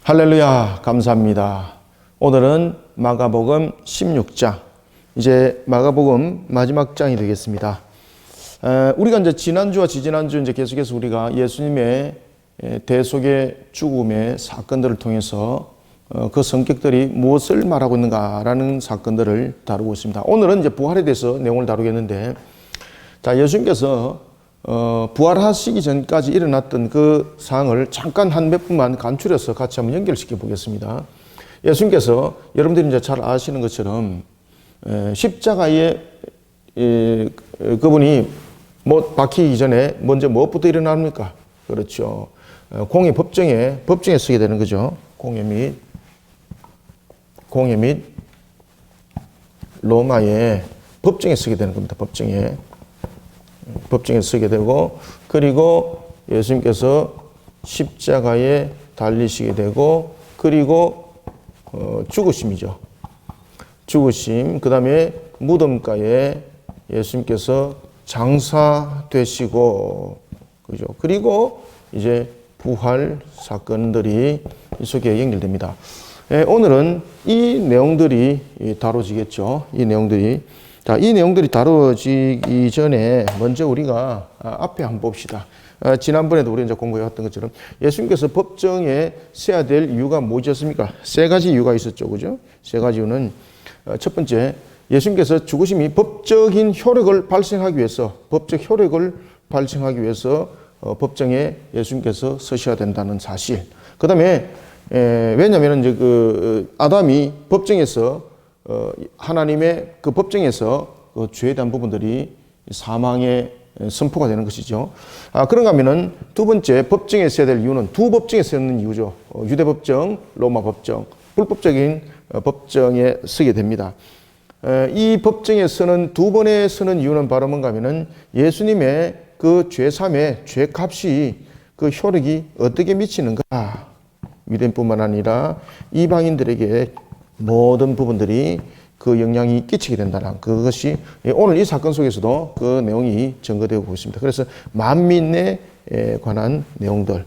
할렐루야, 감사합니다. 오늘은 마가복음 16장, 이제 마가복음 마지막 장이 되겠습니다. 우리가 이제 지난주와 지지난주 이제 계속해서 우리가 예수님의 대속의 죽음의 사건들을 통해서 그 성격들이 무엇을 말하고 있는가라는 사건들을 다루고 있습니다. 오늘은 이제 부활에 대해서 내용을 다루겠는데, 자, 예수님께서 부활하시기 전까지 일어났던 그 상황을 잠깐 한 몇 분만 간추려서 같이 한번 연결시켜 보겠습니다. 예수님께서 여러분들이 이제 잘 아시는 것처럼 십자가에 그분이 못 박히기 전에 먼저 무엇부터 일어납니까? 그렇죠. 공의 법정에 서게 되는 거죠. 공회 및 로마의 법정에 서게 되는 겁니다. 법정에 서게 되고, 그리고 예수님께서 십자가에 달리시게 되고, 그리고 죽으심이죠. 죽으심, 그 다음에 무덤가에 예수님께서 장사되시고, 그죠? 그리고 이제 부활 사건들이 이 속에 연결됩니다. 오늘은 이 내용들이 다뤄지겠죠. 자, 이 내용들이 다뤄지기 전에 먼저 우리가 앞에 한번 봅시다. 지난번에도 우리 이제 공부해왔던 것처럼 예수님께서 법정에 서야 될 이유가 무엇이었습니까? 세 가지 이유가 있었죠. 그죠? 세 가지 이유는 첫 번째, 예수님께서 죽으심이 법적인 효력을 발생하기 위해서 법정에 예수님께서 서셔야 된다는 사실. 그 다음에 왜냐하면 이제 아담이 법정에서 하나님의 그 법정에서 그 죄에 대한 부분들이 사망의 선포가 되는 것이죠. 그런가 하면은 두 번째, 법정에 서야 될 이유는 두 법정에 서는 이유죠. 유대 법정, 로마 법정, 불법적인 법정에 서게 됩니다. 이 법정에 서는 두 번에 서는 이유는 바로 뭔가 하면은 예수님의 그 죄삼의 죄값이 그 효력이 어떻게 미치는가. 유대인뿐만 아니라 이방인들에게 모든 부분들이 그 영향이 끼치게 된다는 그것이 오늘 이 사건 속에서도 그 내용이 증거되고 있습니다. 그래서 만민에 관한 내용들.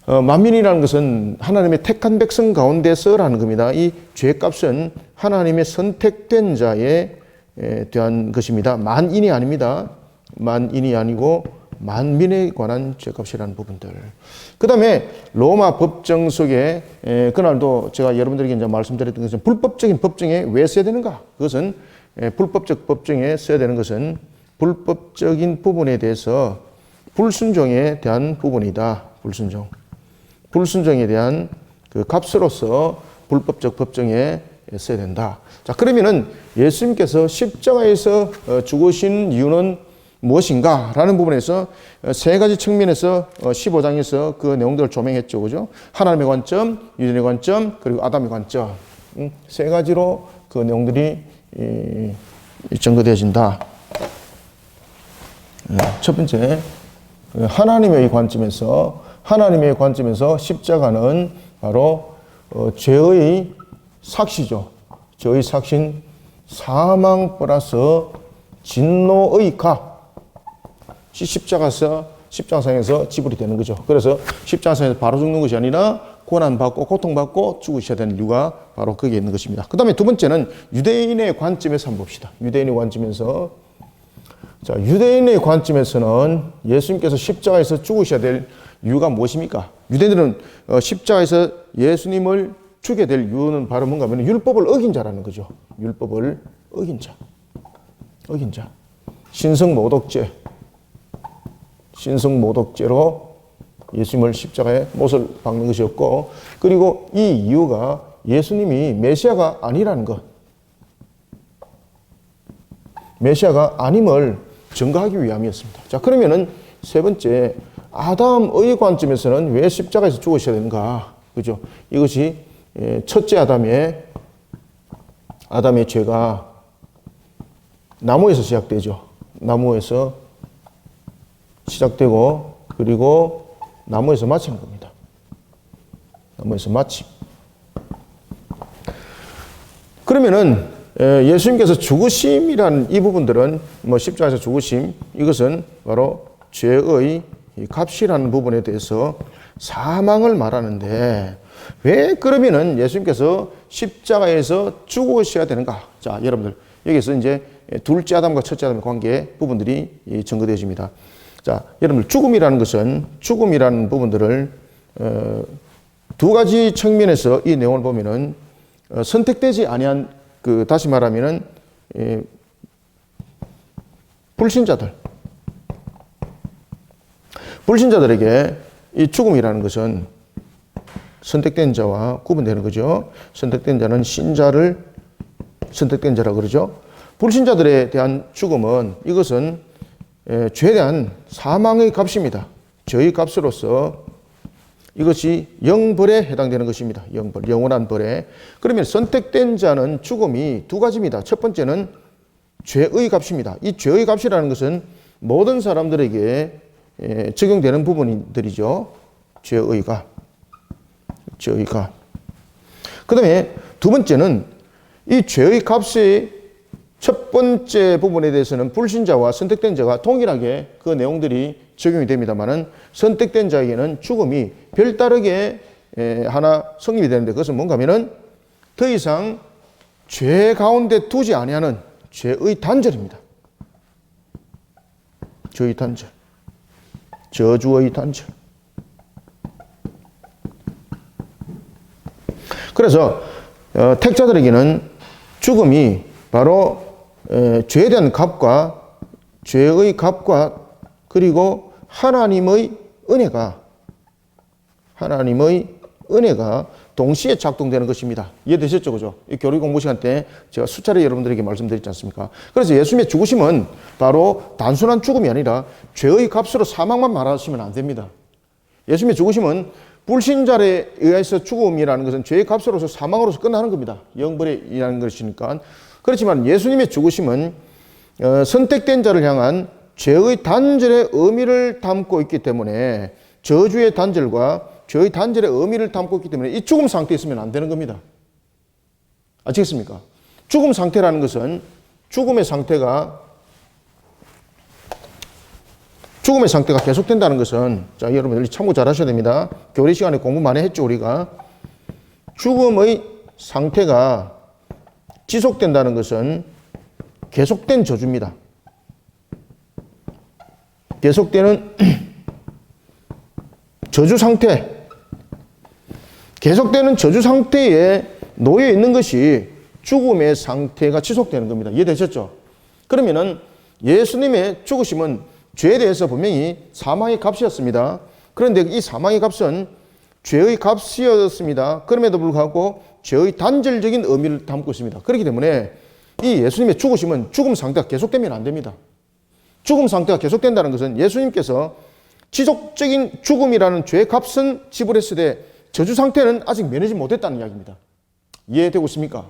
만민이라는 것은 하나님의 택한 백성 가운데서라는 겁니다. 이 죄값은 하나님의 선택된 자에 대한 것입니다. 만인이 아닙니다. 만인이 아니고 만민에 관한 죄값이라는 부분들. 그 다음에 로마 법정 속에 그날도 제가 여러분들에게 이제 말씀드렸던 것은 불법적인 법정에 왜 써야 되는가? 그것은 불법적 법정에 써야 되는 것은 불법적인 부분에 대해서 불순종에 대한 부분이다. 불순종에 대한 그 값으로서 불법적 법정에 써야 된다. 자, 그러면은 예수님께서 십자가에서 죽으신 이유는 무엇인가? 라는 부분에서 세 가지 측면에서 15장에서 그 내용들을 조명했죠. 그죠? 하나님의 관점, 유대인의 관점, 그리고 아담의 관점. 세 가지로 그 내용들이 증거되어진다. 첫 번째, 하나님의 관점에서 십자가는 바로 죄의 삭시죠. 죄의 삭신, 사망 플러스 진노의 값. 십자가상에서 지불이 되는 거죠. 그래서 십자가상에서 바로 죽는 것이 아니라 고난받고 고통받고 죽으셔야 되는 이유가 바로 거기에 있는 것입니다. 그 다음에 두 번째는 유대인의 관점에서 한번 봅시다. 유대인의 관점에서는 예수님께서 십자가에서 죽으셔야 될 이유가 무엇입니까? 유대인들은 십자가에서 예수님을 죽게 될 이유는 바로 뭔가 하면 율법을 어긴 자라는 거죠. 율법을 어긴 자. 신성모독죄로 예수님을 십자가에 못을 박는 것이었고, 그리고 이 이유가 예수님이 메시아가 아니라는 것, 메시아가 아님을 증거하기 위함이었습니다. 자, 그러면은 세 번째, 아담의 관점에서는 왜 십자가에서 죽으셔야 되는가? 그죠? 이것이 첫째 아담의 죄가 나무에서 시작되죠. 나무에서 시작되고, 그리고 나무에서 마치는 겁니다. 그러면은 예수님께서 죽으심이라는 이 부분들은 십자가에서 죽으심, 이것은 바로 죄의 이 값이라는 부분에 대해서 사망을 말하는데 왜 그러면은 예수님께서 십자가에서 죽으셔야 되는가? 자, 여러분들 여기서 이제 둘째 아담과 첫째 아담의 관계 부분들이 증거되어집니다. 자, 여러분들 죽음이라는 부분들을 두 가지 측면에서 이 내용을 보면은 선택되지 아니한 다시 말하면은 불신자들에게 이 죽음이라는 것은 선택된 자와 구분되는 거죠. 선택된 자는 선택된 자라고 그러죠. 불신자들에 대한 죽음은 이것은 죄에 대한 사망의 값입니다. 죄의 값으로서 이것이 영벌에 해당되는 것입니다. 영벌, 영원한 벌에. 그러면 선택된 자는 죽음이 두 가지입니다. 첫 번째는 죄의 값입니다. 이 죄의 값이라는 것은 모든 사람들에게 적용되는 부분들이죠. 죄의 값. 그 다음에 두 번째는 이 죄의 값의 첫 번째 부분에 대해서는 불신자와 선택된 자가 동일하게 그 내용들이 적용이 됩니다만은 선택된 자에게는 죽음이 별다르게 하나 성립이 되는데 그것은 뭔가 하면은 더 이상 죄 가운데 두지 아니하는 죄의 단절입니다. 죄의 단절. 저주의 단절. 그래서 택자들에게는 죽음이 바로 죄에 대한 값과 죄의 값과 그리고 하나님의 은혜가 동시에 작동되는 것입니다. 이해되셨죠? 그죠? 이 교리 공부 시간 때 제가 수차례 여러분들에게 말씀드렸지 않습니까? 그래서 예수님의 죽으심은 바로 단순한 죽음이 아니라 죄의 값으로 사망만 말하시면 안 됩니다. 예수님의 죽으심은 불신자에 의해서 죽음이라는 것은 죄의 값으로서 사망으로서 끝나는 겁니다. 영벌에 의한 것이니까. 그렇지만 예수님의 죽으심은 선택된 자를 향한 죄의 단절의 의미를 담고 있기 때문에 저주의 단절과 죄의 단절의 의미를 담고 있기 때문에 이 죽음 상태에 있으면 안 되는 겁니다. 아시겠습니까? 죽음 상태라는 것은 죽음의 상태가 계속된다는 것은 자, 여러분들 참고 잘 하셔야 됩니다. 교리 시간에 공부 많이 했죠, 우리가. 죽음의 상태가 지속된다는 것은 계속된 저주입니다. 계속되는 저주 상태. 계속되는 저주 상태에 놓여 있는 것이 죽음의 상태가 지속되는 겁니다. 이해되셨죠? 그러면은 예수님의 죽으심은 죄에 대해서 분명히 사망의 값이었습니다. 그런데 이 사망의 값은 죄의 값이었습니다. 그럼에도 불구하고 죄의 단절적인 의미를 담고 있습니다. 그렇기 때문에 이 예수님의 죽으심은 죽음 상태가 계속되면 안 됩니다. 죽음 상태가 계속된다는 것은 예수님께서 지속적인 죽음이라는 죄의 값은 지불했을 때 저주 상태는 아직 면하지 못했다는 이야기입니다. 이해되고 있습니까?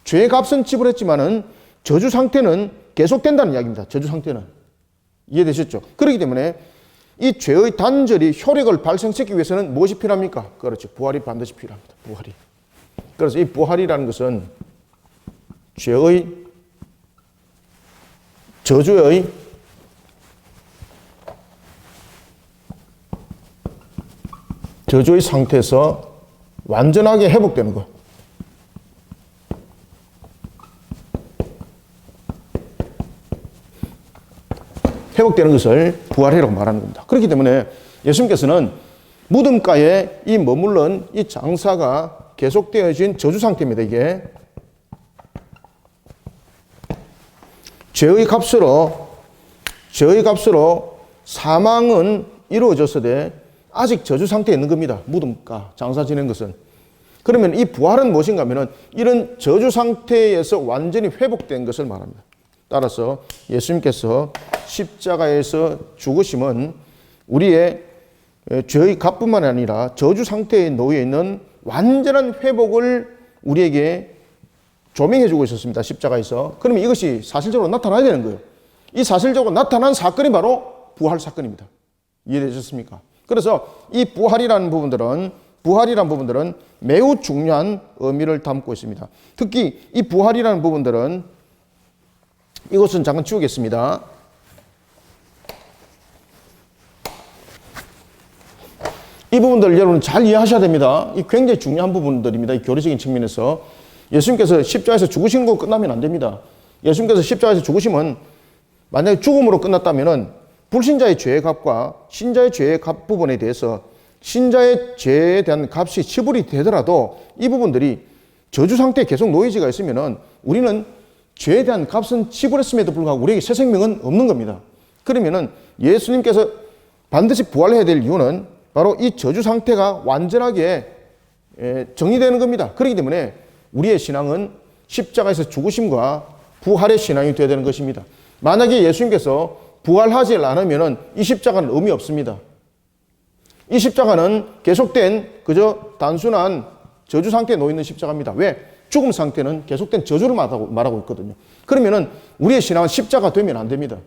죄의 값은 지불했지만은 저주 상태는 계속된다는 이야기입니다. 저주 상태는. 이해되셨죠? 그렇기 때문에 이 죄의 단절이 효력을 발생시키기 위해서는 무엇이 필요합니까? 그렇죠. 부활이 반드시 필요합니다. 부활이. 그래서 이 부활이라는 것은 저주의 상태에서 완전하게 회복되는 것. 회복되는 것을 부활이라고 말하는 겁니다. 그렇기 때문에 예수님께서는 무덤가에 이 머물른 이 장사가 계속되어진 저주 상태입니다. 이게 죄의 값으로 사망은 이루어졌으되 아직 저주 상태에 있는 겁니다. 무덤가 장사 지낸 것은. 그러면 이 부활은 무엇인가 하면은 이런 저주 상태에서 완전히 회복된 것을 말합니다. 따라서 예수님께서 십자가에서 죽으심은 우리의 죄의 값뿐만 아니라 저주 상태에 놓여 있는 완전한 회복을 우리에게 조명해 주고 있었습니다. 십자가에서. 그러면 이것이 사실적으로 나타나야 되는 거예요. 이 사실적으로 나타난 사건이 바로 부활 사건입니다. 이해되셨습니까? 그래서 이 부활이라는 부분들은 매우 중요한 의미를 담고 있습니다. 특히 이 부활이라는 부분들은 이것은 잠깐 치우겠습니다. 이 부분들 여러분 잘 이해하셔야 됩니다. 이 굉장히 중요한 부분들입니다. 이 교리적인 측면에서. 예수님께서 십자가에서 죽으신 거 끝나면 안 됩니다. 예수님께서 십자가에서 죽으시면 만약에 죽음으로 끝났다면은 불신자의 죄의 값과 신자의 죄의 값 부분에 대해서 신자의 죄에 대한 값이 지불이 되더라도 이 부분들이 저주 상태에 계속 노예지가 있으면은 우리는 죄에 대한 값은 지불했음에도 불구하고 우리에게 새 생명은 없는 겁니다. 그러면은 예수님께서 반드시 부활해야 될 이유는 바로 이 저주 상태가 완전하게 정리되는 겁니다. 그렇기 때문에 우리의 신앙은 십자가에서 죽으심과 부활의 신앙이 되어야 되는 것입니다. 만약에 예수님께서 부활하지 않으면 이 십자가는 의미 없습니다. 이 십자가는 계속된 그저 단순한 저주 상태에 놓여 있는 십자가입니다. 왜? 죽음 상태는 계속된 저주를 말하고 있거든요. 그러면은 우리의 신앙은 십자가 되면 안 됩니다.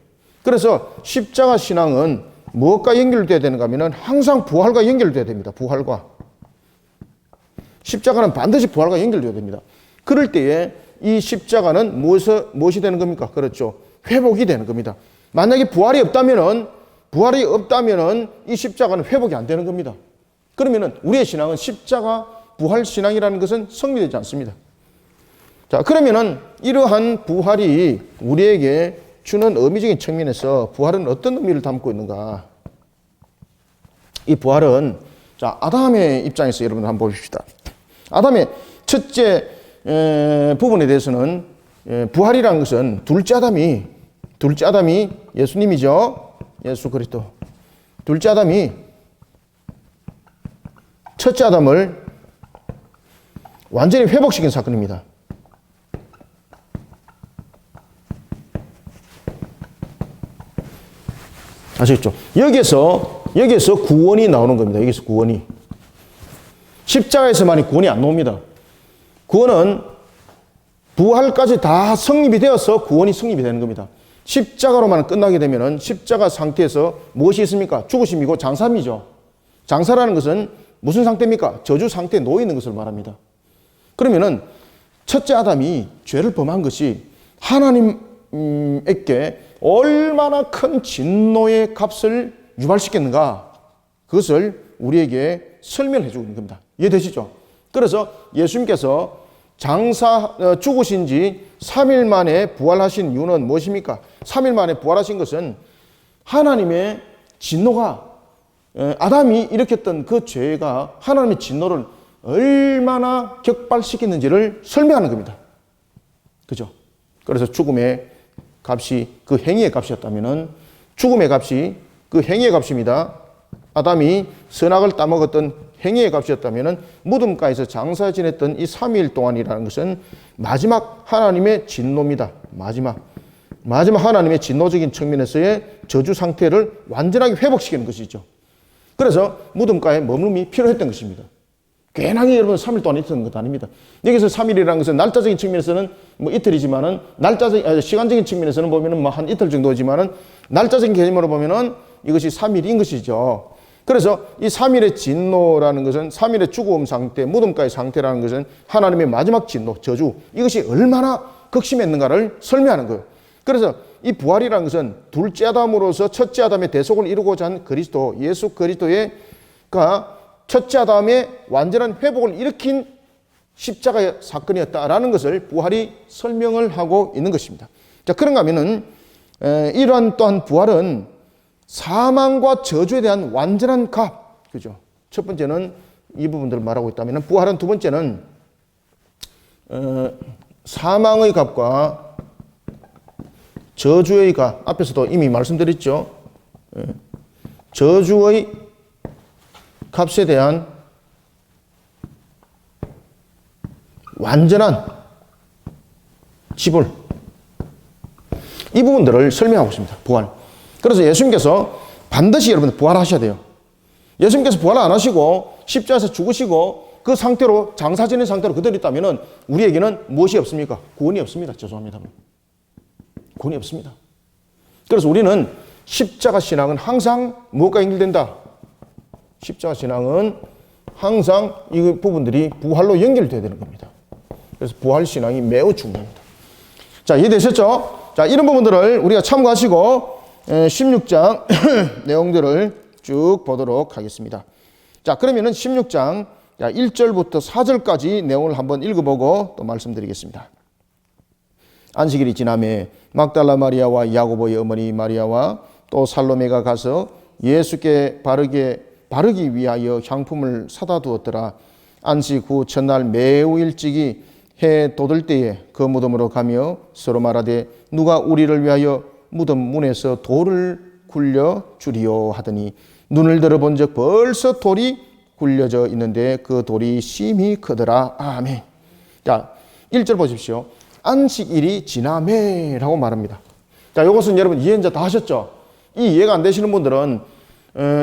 그래서 십자가 신앙은 무엇과 연결되어야 되는가 하면은 항상 부활과 연결되어야 됩니다. 부활과. 십자가는 반드시 부활과 연결되어야 됩니다. 그럴 때에 이 십자가는 무엇이 되는 겁니까? 그렇죠. 회복이 되는 겁니다. 만약에 부활이 없다면은 이 십자가는 회복이 안 되는 겁니다. 그러면은 우리의 신앙은 십자가 부활 신앙이라는 것은 성립되지 않습니다. 자, 그러면은 이러한 부활이 우리에게 주는 의미적인 측면에서 부활은 어떤 의미를 담고 있는가? 이 부활은 자, 아담의 입장에서 여러분 한번 보십시다. 아담의 첫째 부분에 대해서는 부활이라는 것은 둘째 아담이 예수님이죠. 예수 그리스도. 둘째 아담이 첫째 아담을 완전히 회복시킨 사건입니다. 아시겠죠? 여기에서 구원이 나오는 겁니다. 여기서 구원이. 십자가에서만이 구원이 안 나옵니다. 구원은 부활까지 다 성립이 되어서 구원이 성립이 되는 겁니다. 십자가로만 끝나게 되면은 십자가 상태에서 무엇이 있습니까? 죽으심이고 장사이죠. 장사라는 것은 무슨 상태입니까? 저주 상태에 놓여 있는 것을 말합니다. 그러면은 첫째 아담이 죄를 범한 것이 하나님에게 얼마나 큰 진노의 값을 유발시켰는가? 그것을 우리에게 설명해 주고 있는 겁니다. 이해되시죠? 그래서 예수님께서 죽으신 지 3일 만에 부활하신 이유는 무엇입니까? 3일 만에 부활하신 것은 하나님의 진노가 아담이 일으켰던 그 죄가 하나님의 진노를 얼마나 격발시켰는지를 설명하는 겁니다. 그죠? 그래서 죽음의 값이 그 행위의 값이었다면은 죽음의 값이 그 행위의 값입니다. 아담이 선악을 따먹었던 행위의 값이었다면은 무덤가에서 장사 지냈던 이 3일 동안이라는 것은 마지막 하나님의 진노입니다. 마지막 하나님의 진노적인 측면에서의 저주 상태를 완전하게 회복시키는 것이죠. 그래서 무덤가에 머물음이 필요했던 것입니다. 괜하게 여러분 3일 동안 있었던 것 아닙니다. 여기서 3일이라는 것은 날짜적인 측면에서는 뭐 이틀이지만은 시간적인 측면에서는 보면은 뭐 한 이틀 정도지만은 날짜적인 개념으로 보면은 이것이 3일인 것이죠. 그래서 이 3일의 진노라는 것은 3일의 죽음 상태, 무덤가의 상태라는 것은 하나님의 마지막 진노, 저주, 이것이 얼마나 극심했는가를 설명하는 거예요. 그래서 이 부활이라는 것은 둘째 아담으로서 첫째 아담의 대속을 이루고자 한 그리스도, 예수 그리스도의 첫째 아담의 완전한 회복을 일으킨 십자가의 사건이었다라는 것을 부활이 설명을 하고 있는 것입니다. 자, 그런가 하면은 이러한 또한 부활은 사망과 저주에 대한 완전한 값, 그죠? 첫 번째는 이 부분들을 말하고 있다면 부활은 두 번째는 사망의 값과 저주의 값, 앞에서도 이미 말씀드렸죠. 저주의 값에 대한 완전한 지불, 이 부분들을 설명하고 있습니다. 부활. 그래서 예수님께서 반드시 여러분들 부활하셔야 돼요. 예수님께서 부활 안 하시고 십자가에서 죽으시고 그 상태로 장사 지낸 상태로 그대로 있다면 우리에게는 무엇이 없습니까? 구원이 없습니다. 죄송합니다. 구원이 없습니다. 그래서 우리는 십자가 신앙은 항상 무엇과 연결된다? 십자가 신앙은 항상 이 부분들이 부활로 연결되어야 되는 겁니다. 그래서 부활 신앙이 매우 중요합니다. 자, 이해되셨죠? 자, 이런 부분들을 우리가 참고하시고 16장 내용들을 쭉 보도록 하겠습니다. 자, 그러면은 16장 1절부터 4절까지 내용을 한번 읽어보고 또 말씀드리겠습니다. 안식일이 지나매 막달라 마리아와 야고보의 어머니 마리아와 또 살로메가 가서 예수께 바르기 위하여 향품을 사다 두었더라. 안식 후 첫날 매우 일찍이 해 돋을 때에 그 무덤으로 가며 서로 말하되 누가 우리를 위하여 무덤 문에서 돌을 굴려 주리요 하더니 눈을 들어본 적 벌써 돌이 굴려져 있는데 그 돌이 심히 크더라. 아멘. 자, 1절 보십시오. 안식일이 지나매라고 말합니다. 자, 이것은 여러분 이해 이제 다 하셨죠? 이 이해가 안 되시는 분들은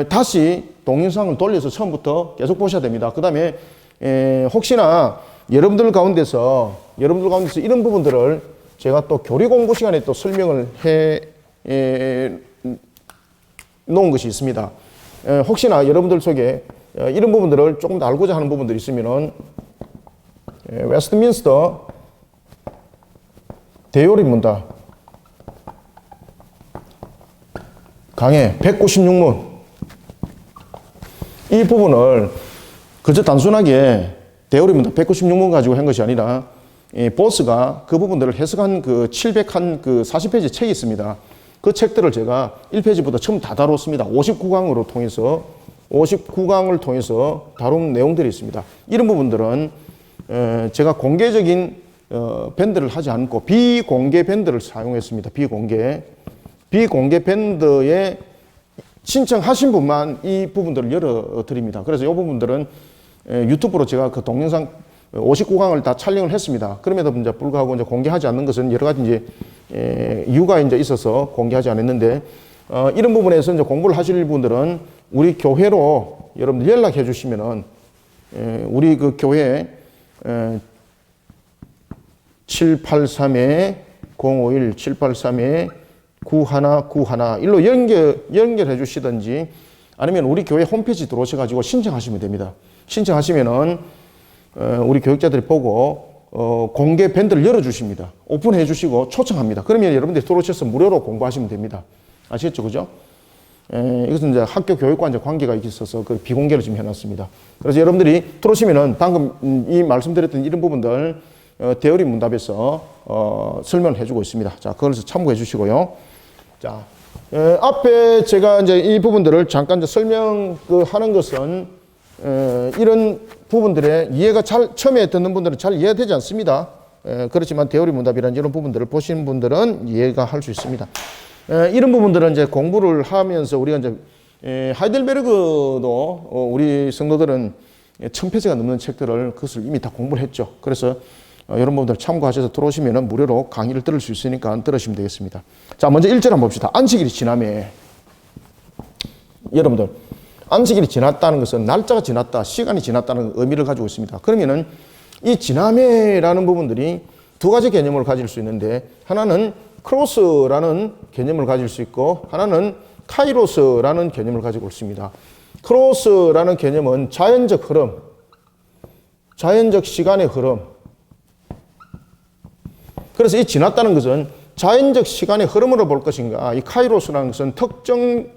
다시 동영상을 돌려서 처음부터 계속 보셔야 됩니다. 그 다음에 혹시나 여러분들 가운데서 이런 부분들을 제가 또 교리 공부 시간에 또 설명을 해 놓은 것이 있습니다. 혹시나 여러분들 속에 이런 부분들을 조금 더 알고자 하는 부분들이 있으면은 웨스트민스터 대요리문답 강해 196문 이 부분을 그저 단순하게 대요리문답 196문 가지고 한 것이 아니라 보스가 그 부분들을 해석한 그 700한 그 40페이지 책이 있습니다. 그 책들을 제가 1페이지부터 처음 다 다뤘습니다. 59강을 통해서 다룬 내용들이 있습니다. 이런 부분들은 제가 공개적인 밴드를 하지 않고 비공개 밴드를 사용했습니다. 비공개 밴드에 신청하신 분만 이 부분들을 열어드립니다. 그래서 이 부분들은 유튜브로 제가 그 동영상 59강을 다 촬영을 했습니다. 그럼에도 불구하고 이제 공개하지 않는 것은 여러 가지 이제 이유가 이제 있어서 공개하지 않았는데 이런 부분에서 이제 공부를 하실 분들은 우리 교회로 여러분들 연락해 주시면은 우리 그 교회 783-051 783-9191 일로 연결해 주시든지 아니면 우리 교회 홈페이지 들어오셔가지고 신청하시면 됩니다. 신청하시면은 우리 교육자들이 보고 공개 밴드를 열어주십니다. 오픈해 주시고 초청합니다. 그러면 여러분들이 들어오셔서 무료로 공부하시면 됩니다. 아시겠죠? 그죠? 이것은 이제 학교 교육과 이제 관계가 있어서 그 비공개로 지금 해놨습니다. 그래서 여러분들이 들어오시면은 방금 이 말씀드렸던 이런 부분들 대어리 문답에서 설명을 해주고 있습니다. 자, 그것을 참고해 주시고요. 자, 앞에 제가 이제 이 부분들을 잠깐 이제 설명하는 것은 이런 부분들의 이해가 처음에 듣는 분들은 잘 이해가 되지 않습니다. 그렇지만 대어리 문답이라는 이런 부분들을 보시는 분들은 이해가 할 수 있습니다. 이런 부분들은 이제 공부를 하면서 우리가 이제 하이델베르그도 우리 성도들은 1000페이지가 넘는 책들을 그것을 이미 다 공부를 했죠. 그래서 이런 부분들 참고하셔서 들어오시면 무료로 강의를 들을 수 있으니까 들으시면 되겠습니다. 자, 먼저 1절 한번 봅시다. 안식일이 지나매. 여러분들, 안식일이 지났다는 것은 날짜가 지났다, 시간이 지났다는 의미를 가지고 있습니다. 그러면은 이 지나매라는 부분들이 두 가지 개념을 가질 수 있는데 하나는 크로스라는 개념을 가질 수 있고 하나는 카이로스라는 개념을 가지고 있습니다. 크로스라는 개념은 자연적 흐름, 자연적 시간의 흐름. 그래서 이 지났다는 것은 자연적 시간의 흐름으로 볼 것인가, 이 카이로스라는 것은 특정한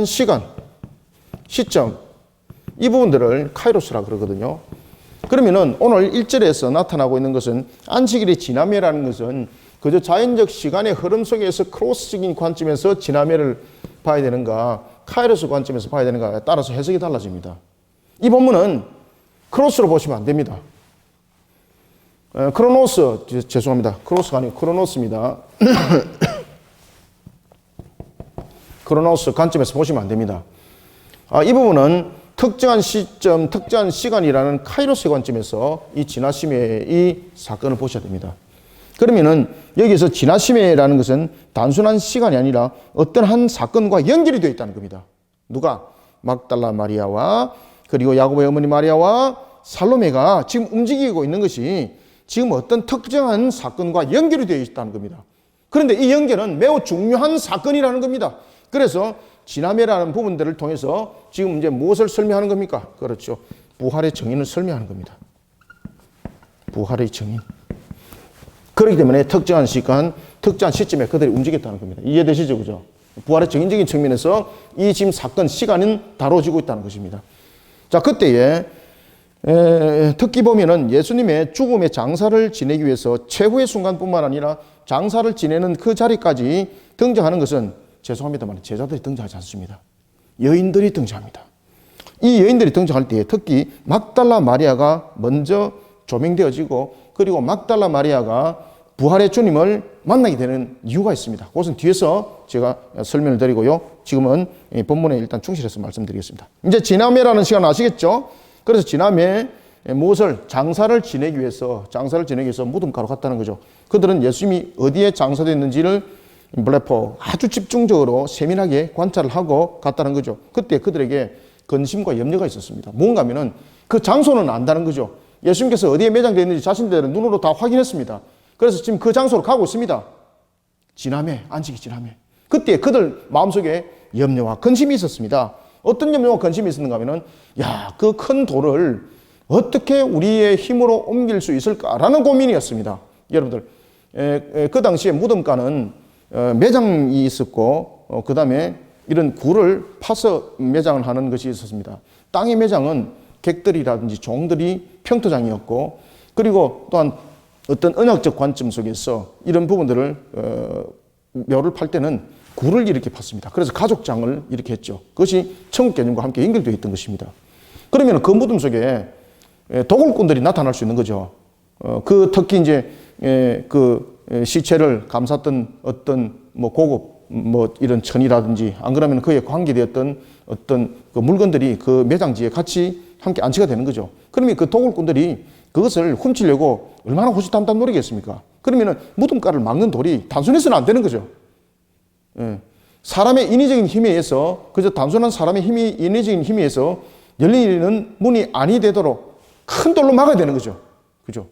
시간, 시점, 이 부분들을 카이로스라 그러거든요. 그러면은 오늘 1절에서 나타나고 있는 것은 안식일의 지나매라는 것은 그저 자연적 시간의 흐름 속에서 크로스적인 관점에서 지나매를 봐야 되는가, 카이로스 관점에서 봐야 되는가에 따라서 해석이 달라집니다. 이 본문은 크로스로 보시면 안 됩니다. 크로노스, 죄송합니다. 크로스가 아니고 크로노스입니다. 크로노스 관점에서 보시면 안 됩니다. 이 부분은 특정한 시점, 특정한 시간이라는 카이로스 관점에서 이 지나심의 이 사건을 보셔야 됩니다. 그러면은 여기서 지나심이라는 것은 단순한 시간이 아니라 어떤 한 사건과 연결이 되어 있다는 겁니다. 누가? 막달라 마리아와 그리고 야고보의 어머니 마리아와 살로메가 지금 움직이고 있는 것이 지금 어떤 특정한 사건과 연결이 되어 있다는 겁니다. 그런데 이 연결은 매우 중요한 사건이라는 겁니다. 그래서 지나매라는 부분들을 통해서 지금 이제 무엇을 설명하는 겁니까? 그렇죠. 부활의 정인을 설명하는 겁니다. 부활의 정인. 그렇기 때문에 특정한 시간, 특정한 시점에 그들이 움직였다는 겁니다. 이해되시죠? 그죠? 부활의 정인적인 측면에서 이 지금 사건, 시간은 다뤄지고 있다는 것입니다. 자, 그때에 특히 보면은 예수님의 죽음의 장사를 지내기 위해서 최후의 순간뿐만 아니라 장사를 지내는 그 자리까지 등장하는 것은 죄송합니다만 제자들이 등장하지 않습니다. 여인들이 등장합니다. 이 여인들이 등장할 때 특히 막달라 마리아가 먼저 조명되어지고 그리고 막달라 마리아가 부활의 주님을 만나게 되는 이유가 있습니다. 그것은 뒤에서 제가 설명을 드리고요. 지금은 본문에 일단 충실해서 말씀드리겠습니다. 이제 지남회라는 시간 아시겠죠? 그래서 지남회 무엇을 장사를 지내기 위해서 무덤가로 갔다는 거죠. 그들은 예수님이 어디에 장사됐는지를 블레포 아주 집중적으로 세밀하게 관찰을 하고 갔다는 거죠. 그때 그들에게 근심과 염려가 있었습니다. 뭔가 하면은 그 장소는 안다는 거죠. 예수님께서 어디에 매장되어 있는지 자신들은 눈으로 다 확인했습니다. 그래서 지금 그 장소로 가고 있습니다. 지남회, 안식이 지남회. 그때 그들 마음속에 염려와 근심이 있었습니다. 어떤 염려와 근심이 있었는가 하면은 그 큰 돌을 어떻게 우리의 힘으로 옮길 수 있을까라는 고민이었습니다. 여러분들, 그 당시에 무덤가는 매장이 있었고 그 다음에 이런 굴을 파서 매장을 하는 것이 있었습니다. 땅의 매장은 객들이라든지 종들이 평토장이었고 그리고 또한 어떤 언약적 관점 속에서 이런 부분들을 묘를 팔 때는 굴을 이렇게 팠습니다. 그래서 가족장을 이렇게 했죠. 그것이 천국 개념과 함께 연결되어 있던 것입니다. 그러면 그 무덤 속에 도굴꾼들이 나타날 수 있는 거죠. 그 특히 이제 그 시체를 감쌌던 어떤 고급 이런 천이라든지 안 그러면 그에 관계되었던 어떤 그 물건들이 그 매장지에 같이 함께 안치가 되는 거죠. 그러면 그 도굴꾼들이 그것을 훔치려고 얼마나 호시탐탐 노리겠습니까? 그러면은 무덤가를 막는 돌이 단순해서는 안 되는 거죠. 사람의 인위적인 힘에 의해서 그저 단순한 사람의 인위적인 힘에 의해서 열리는 문이 아니 되도록 큰 돌로 막아야 되는 거죠. 그죠?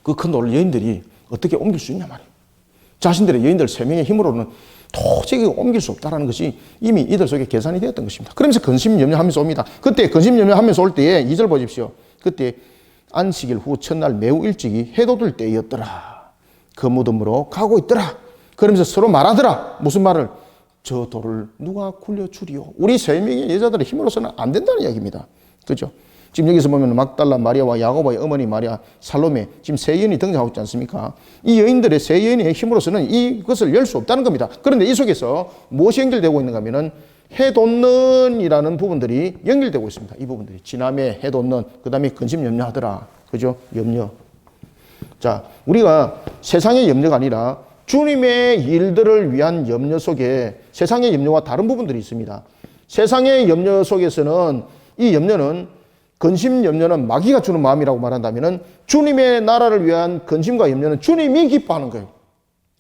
그 큰 돌을 여인들이 어떻게 옮길 수 있냐 말이에요. 자신들의 여인들 3명의 힘으로는 도저히 옮길 수 없다는 것이 이미 이들 속에 계산이 되었던 것입니다. 그러면서 근심 염려하면서 옵니다. 그때 근심 염려하면서 올 때에 2절 보십시오. 그때 안식일 후 첫날 매우 일찍이 해돋을 때였더라. 그 무덤으로 가고 있더라. 그러면서 서로 말하더라. 무슨 말을? 저 돌을 누가 굴려주리요? 우리 3명의 여자들의 힘으로서는 안 된다는 이야기입니다. 그죠? 지금 여기서 보면 막달라 마리아와 야고보의 어머니 마리아, 살로메, 지금 세 여인이 등장하고 있지 않습니까? 이 여인들의 세 여인의 힘으로서는 이것을 열 수 없다는 겁니다. 그런데 이 속에서 무엇이 연결되고 있는가 하면은 해돋는이라는 부분들이 연결되고 있습니다. 이 부분들이 지남에 해돋는, 그 다음에 근심 염려하더라. 그죠? 염려. 자, 우리가 세상의 염려가 아니라 주님의 일들을 위한 염려 속에 세상의 염려와 다른 부분들이 있습니다. 세상의 염려 속에서는 이 염려는 근심 염려는 마귀가 주는 마음이라고 말한다면 주님의 나라를 위한 근심과 염려는 주님이 기뻐하는 거예요.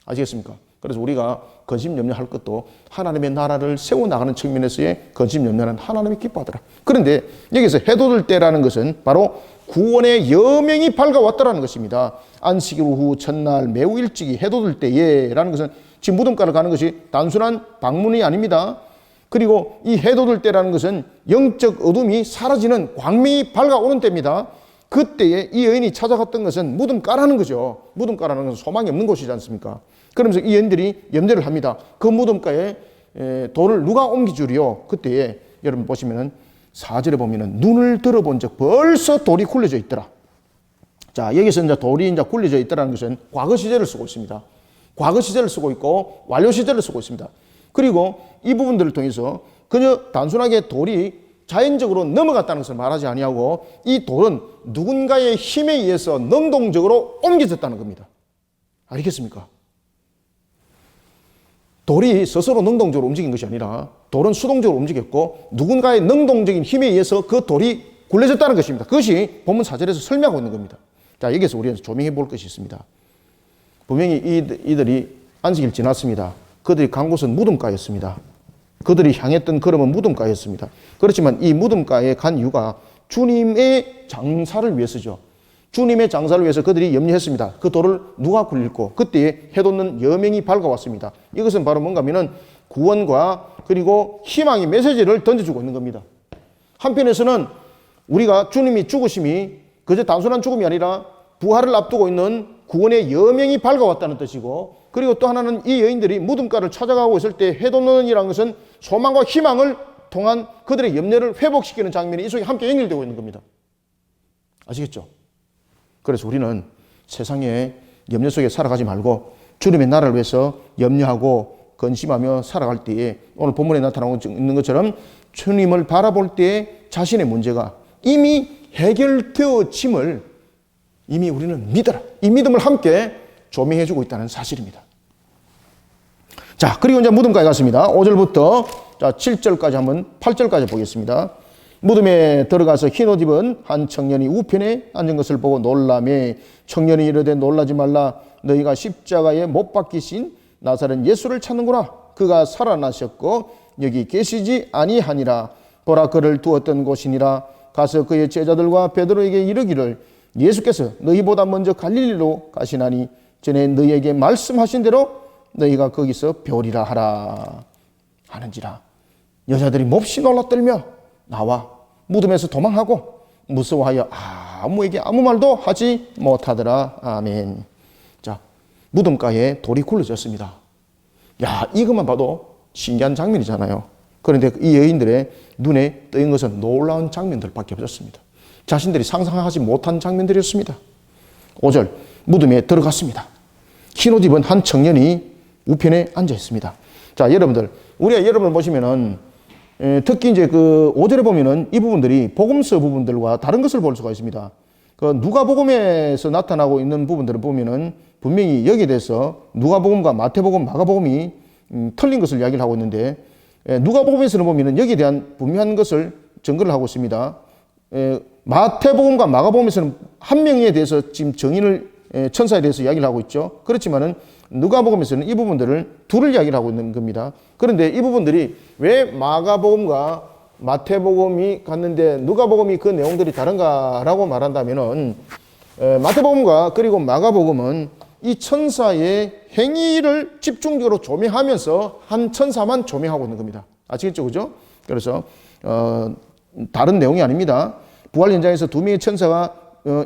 아시겠습니까? 그래서 우리가 근심 염려할 것도 하나님의 나라를 세워나가는 측면에서의 근심 염려는 하나님이 기뻐하더라. 그런데 여기서 해돋을 때라는 것은 바로 구원의 여명이 밝아왔다라는 것입니다. 안식일 후 첫날 매우 일찍이 해돋을 때에라는 것은 지금 무덤가를 가는 것이 단순한 방문이 아닙니다. 그리고 이 해돋을 때라는 것은 영적 어둠이 사라지는 광명이 밝아오는 때입니다. 그때에 이 여인이 찾아갔던 것은 무덤가라는 거죠. 무덤가라는 것은 소망이 없는 곳이지 않습니까? 그러면서 이 여인들이 염려를 합니다. 그 무덤가에 돌을 누가 옮기주리요? 그때에 여러분 보시면은 4절에 보면은 눈을 들어본 적 벌써 돌이 굴려져 있더라. 자, 여기서 이제 돌이 이제 굴려져 있다는 것은 과거 시제를 쓰고 있습니다. 과거 시제를 쓰고 있고 완료 시제를 쓰고 있습니다. 그리고 이 부분들을 통해서 그저 단순하게 돌이 자연적으로 넘어갔다는 것을 말하지 아니하고 이 돌은 누군가의 힘에 의해서 능동적으로 옮겨졌다는 겁니다. 알겠습니까? 돌이 스스로 능동적으로 움직인 것이 아니라 돌은 수동적으로 움직였고 누군가의 능동적인 힘에 의해서 그 돌이 굴려졌다는 것입니다. 그것이 본문 4절에서 설명하고 있는 겁니다. 자, 여기서 우리가 조명해 볼 것이 있습니다. 분명히 이들이 안식일 지났습니다. 그들이 간 곳은 무덤가였습니다. 그들이 향했던 걸음은 무덤가였습니다. 그렇지만 이 무덤가에 간 이유가 주님의 장사를 위해서죠. 주님의 장사를 위해서 그들이 염려했습니다. 그 돌을 누가 굴릴고 그때에 해돋는 여명이 밝아왔습니다. 이것은 바로 뭔가 하면은 구원과 그리고 희망의 메시지를 던져주고 있는 겁니다. 한편에서는 우리가 주님이 죽으심이 그저 단순한 죽음이 아니라 부활을 앞두고 있는 구원의 여명이 밝아왔다는 뜻이고, 그리고 또 하나는 이 여인들이 무덤가를 찾아가고 있을 때 해돋는이라는 것은 소망과 희망을 통한 그들의 염려를 회복시키는 장면이 이 속에 함께 연결되고 있는 겁니다. 아시겠죠? 그래서 우리는 세상에 염려 속에 살아가지 말고 주님의 나라를 위해서 염려하고 근심하며 살아갈 때에 오늘 본문에 나타나고 있는 것처럼 주님을 바라볼 때에 자신의 문제가 이미 해결되어짐을 이미 우리는 믿어라. 이 믿음을 함께 조명해주고 있다는 사실입니다. 자, 그리고 이제 무덤가에 갔습니다. 5절부터 7절까지 한번 8절까지 보겠습니다. 무덤에 들어가서 흰 옷 입은 한 청년이 우편에 앉은 것을 보고 놀라매 청년이 이르되 놀라지 말라. 너희가 십자가에 못 박히신 나사렛 예수를 찾는구나. 그가 살아나셨고 여기 계시지 아니하니라. 보라 그를 두었던 곳이니라. 가서 그의 제자들과 베드로에게 이르기를 예수께서 너희보다 먼저 갈릴리로 가시나니 전에 너희에게 말씀하신 대로 너희가 거기서 벼리라 하라 하는지라. 여자들이 몹시 놀라떨며 나와 무덤에서 도망하고 무서워하여 아무에게 아무 말도 하지 못하더라. 아멘. 자, 무덤가에 돌이 굴러졌습니다. 야, 이것만 봐도 신기한 장면이잖아요. 그런데 이 여인들의 눈에 뜨인 것은 놀라운 장면들밖에 없었습니다. 자신들이 상상하지 못한 장면들이었습니다. 5절, 무덤에 들어갔습니다. 흰옷 입은 한 청년이 우편에 앉아 있습니다. 자, 여러분들, 우리가 여러분 보시면은 특히 이제 그 5절에 보면은 이 부분들이 복음서 부분들과 다른 것을 볼 수가 있습니다. 그 누가복음에서 나타나고 있는 부분들을 보면은 분명히 여기에 대해서 누가복음과 마태복음, 마가복음이 틀린 것을 이야기를 하고 있는데 누가복음에서는 보면은 여기에 대한 분명한 것을 증거를 하고 있습니다. 마태복음과 마가복음에서는 한 명에 대해서 지금 정인을 천사에 대해서 이야기를 하고 있죠. 그렇지만은 누가복음에서는 이 부분들을 둘을 이야기를 하고 있는 겁니다. 그런데 이 부분들이 왜 마가복음과 마태복음이 갔는데 누가복음이 그 내용들이 다른가라고 말한다면은 마태복음과 그리고 마가복음은 이 천사의 행위를 집중적으로 조명하면서 한 천사만 조명하고 있는 겁니다. 아시겠죠? 그죠? 그래서 다른 내용이 아닙니다. 부활 현장에서 두 명의 천사가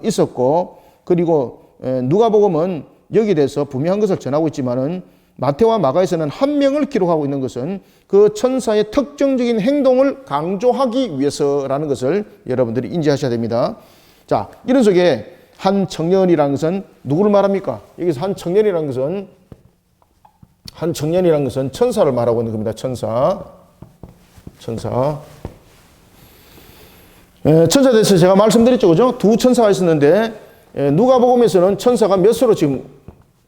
있었고 그리고 누가복음은 여기에 대해서 분명한 것을 전하고 있지만은 마태와 마가에서는 한 명을 기록하고 있는 것은 그 천사의 특정적인 행동을 강조하기 위해서라는 것을 여러분들이 인지하셔야 됩니다. 자, 이런 속에 한 청년이라는 것은 누구를 말합니까? 여기서 한 청년이라는 것은 천사를 말하고 있는 겁니다. 천사에 대해서 제가 말씀드렸죠. 그죠? 두 천사가 있었는데 누가복음에서는 천사가 몇 수로 지금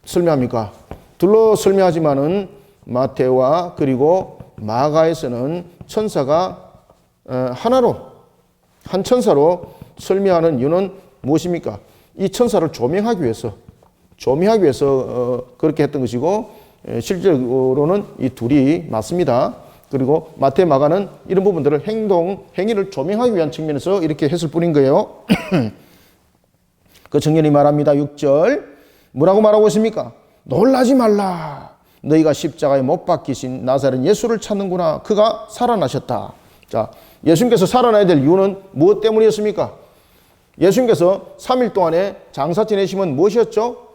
설명합니까? 둘로 설명하지만은 마태와 그리고 마가에서는 천사가 하나로 한 천사로 설명하는 이유는 무엇입니까? 이 천사를 조명하기 위해서 그렇게 했던 것이고 실제로는 이 둘이 맞습니다. 그리고 마태, 마가는 이런 부분들을 행위를 조명하기 위한 측면에서 이렇게 했을 뿐인 거예요. 그 청년이 말합니다. 6절 뭐라고 말하고 있습니까? 놀라지 말라. 너희가 십자가에 못 박히신 나사렛 예수를 찾는구나. 그가 살아나셨다. 자, 예수님께서 살아나야 될 이유는 무엇 때문이었습니까? 예수님께서 3일 동안에 장사 지내심은 무엇이었죠?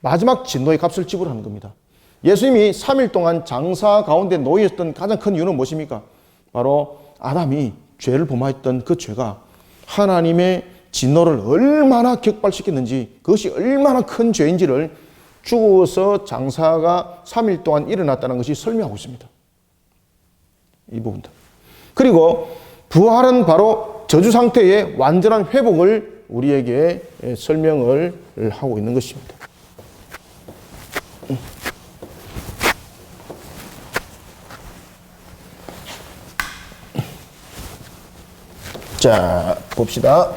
마지막 진노의 값을 지불하는 겁니다. 예수님이 3일 동안 장사 가운데 놓였던 가장 큰 이유는 무엇입니까? 바로 아담이 죄를 범하였던 그 죄가 하나님의 진노를 얼마나 격발시켰는지, 그것이 얼마나 큰 죄인지를 죽어서 장사가 3일 동안 일어났다는 것이 설명하고 있습니다. 이 부분들. 그리고 부활은 바로 저주 상태의 완전한 회복을 우리에게 설명을 하고 있는 것입니다. 자, 봅시다.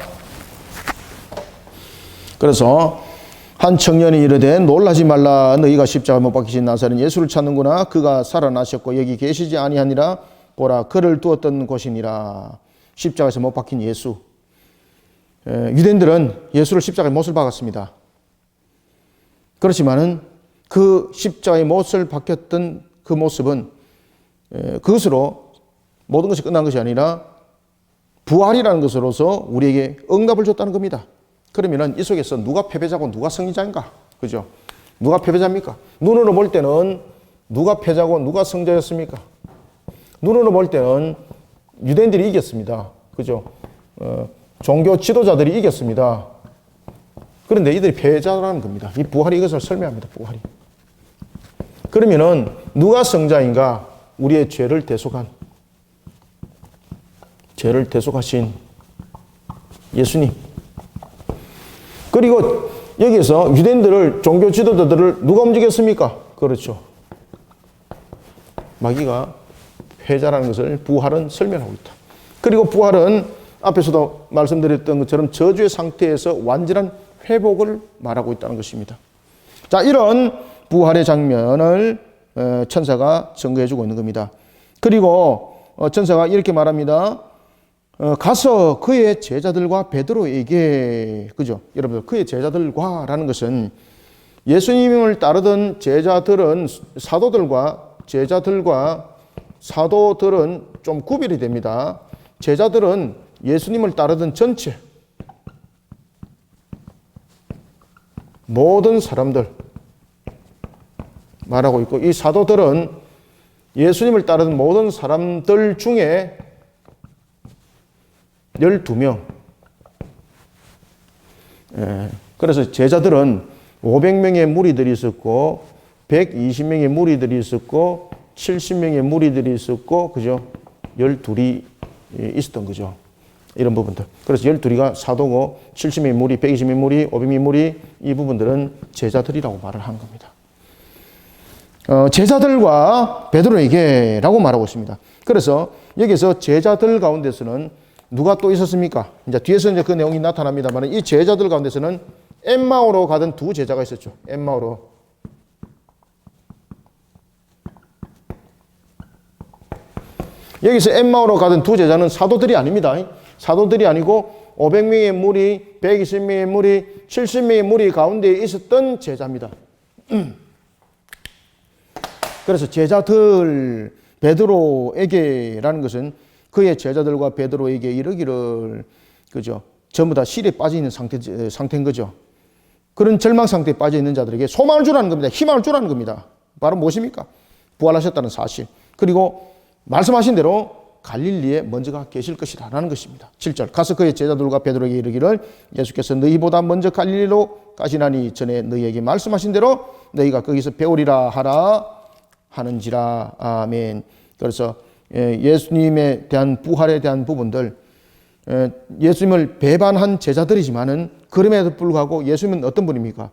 그래서 한 청년이 이르되 놀라지 말라. 너희가 십자가 못 박히신 나사렛 예수를 찾는구나. 그가 살아나셨고 여기 계시지 아니하니라. 보라 그를 두었던 곳이니라. 십자가에서 못 박힌 예수. 유대인들은 예수를 십자가에 못을 박았습니다. 그렇지만은 그 십자가에 못을 박혔던 그 모습은 그것으로 모든 것이 끝난 것이 아니라 부활이라는 것으로서 우리에게 응답을 줬다는 겁니다. 그러면은 이 속에서 누가 패배자고 누가 승리자인가? 그죠? 누가 패배자입니까? 눈으로 볼 때는 누가 패자고 누가 승자였습니까? 눈으로 볼 때는 유대인들이 이겼습니다. 그죠? 종교 지도자들이 이겼습니다. 그런데 이들이 패자라는 겁니다. 이 부활이 이것을 설명합니다. 부활이. 그러면은 누가 성자인가? 우리의 죄를 대속하신 예수님. 그리고 여기서 유대인들을, 종교 지도자들을 누가 움직였습니까? 그렇죠. 마귀가 패자라는 것을 부활은 설명하고 있다. 그리고 부활은 앞에서도 말씀드렸던 것처럼 저주의 상태에서 완전한 회복을 말하고 있다는 것입니다. 자, 이런 부활의 장면을 천사가 증거해주고 있는 겁니다. 그리고 천사가 이렇게 말합니다. 가서 그의 제자들과 베드로에게, 그죠? 여러분들, 그의 제자들과라는 것은 예수님을 따르던 제자들은 사도들은 좀 구별이 됩니다. 제자들은 예수님을 따르던 전체 모든 사람들 말하고 있고, 이 사도들은 예수님을 따르던 모든 사람들 중에 12명. 그래서 제자들은 500명의 무리들이 있었고, 120명의 무리들이 있었고, 70명의 무리들이 있었고, 그죠? 12이 있었던 거죠. 이런 부분들. 그래서 12이가 사도고, 70명의 무리, 120명의 무리, 500명의 무리, 이 부분들은 제자들이라고 말을 한 겁니다. 제자들과 베드로에게 라고 말하고 있습니다. 그래서 여기서 제자들 가운데서는 누가 또 있었습니까? 이제 뒤에서 이제 그 내용이 나타납니다만, 이 제자들 가운데서는 엠마오로 가던 두 제자가 있었죠. 엠마오로. 여기서 엠마오로 가던 두 제자는 사도들이 아닙니다. 사도들이 아니고 500명의 무리, 120명의 무리, 70명의 무리 가운데 있었던 제자입니다. 그래서 제자들 베드로에게라는 것은 그의 제자들과 베드로에게 이르기를, 그죠? 전부 다 실에 빠져 있는 상태인 거죠. 그런 절망 상태에 빠져 있는 자들에게 소망을 주라는 겁니다. 희망을 주라는 겁니다. 바로 무엇입니까? 부활하셨다는 사실. 그리고 말씀하신 대로 갈릴리에 먼저가 계실 것이다 라는 것입니다. 7절. 가서 그의 제자들과 베드로에게 이르기를 예수께서 너희보다 먼저 갈릴리로 가시나니 전에 너희에게 말씀하신 대로 너희가 거기서 배우리라 하라 하는지라. 아멘. 그래서 예수님에 대한 부활에 대한 부분들, 예수님을 배반한 제자들이지만은 그럼에도 불구하고 예수님은 어떤 분입니까?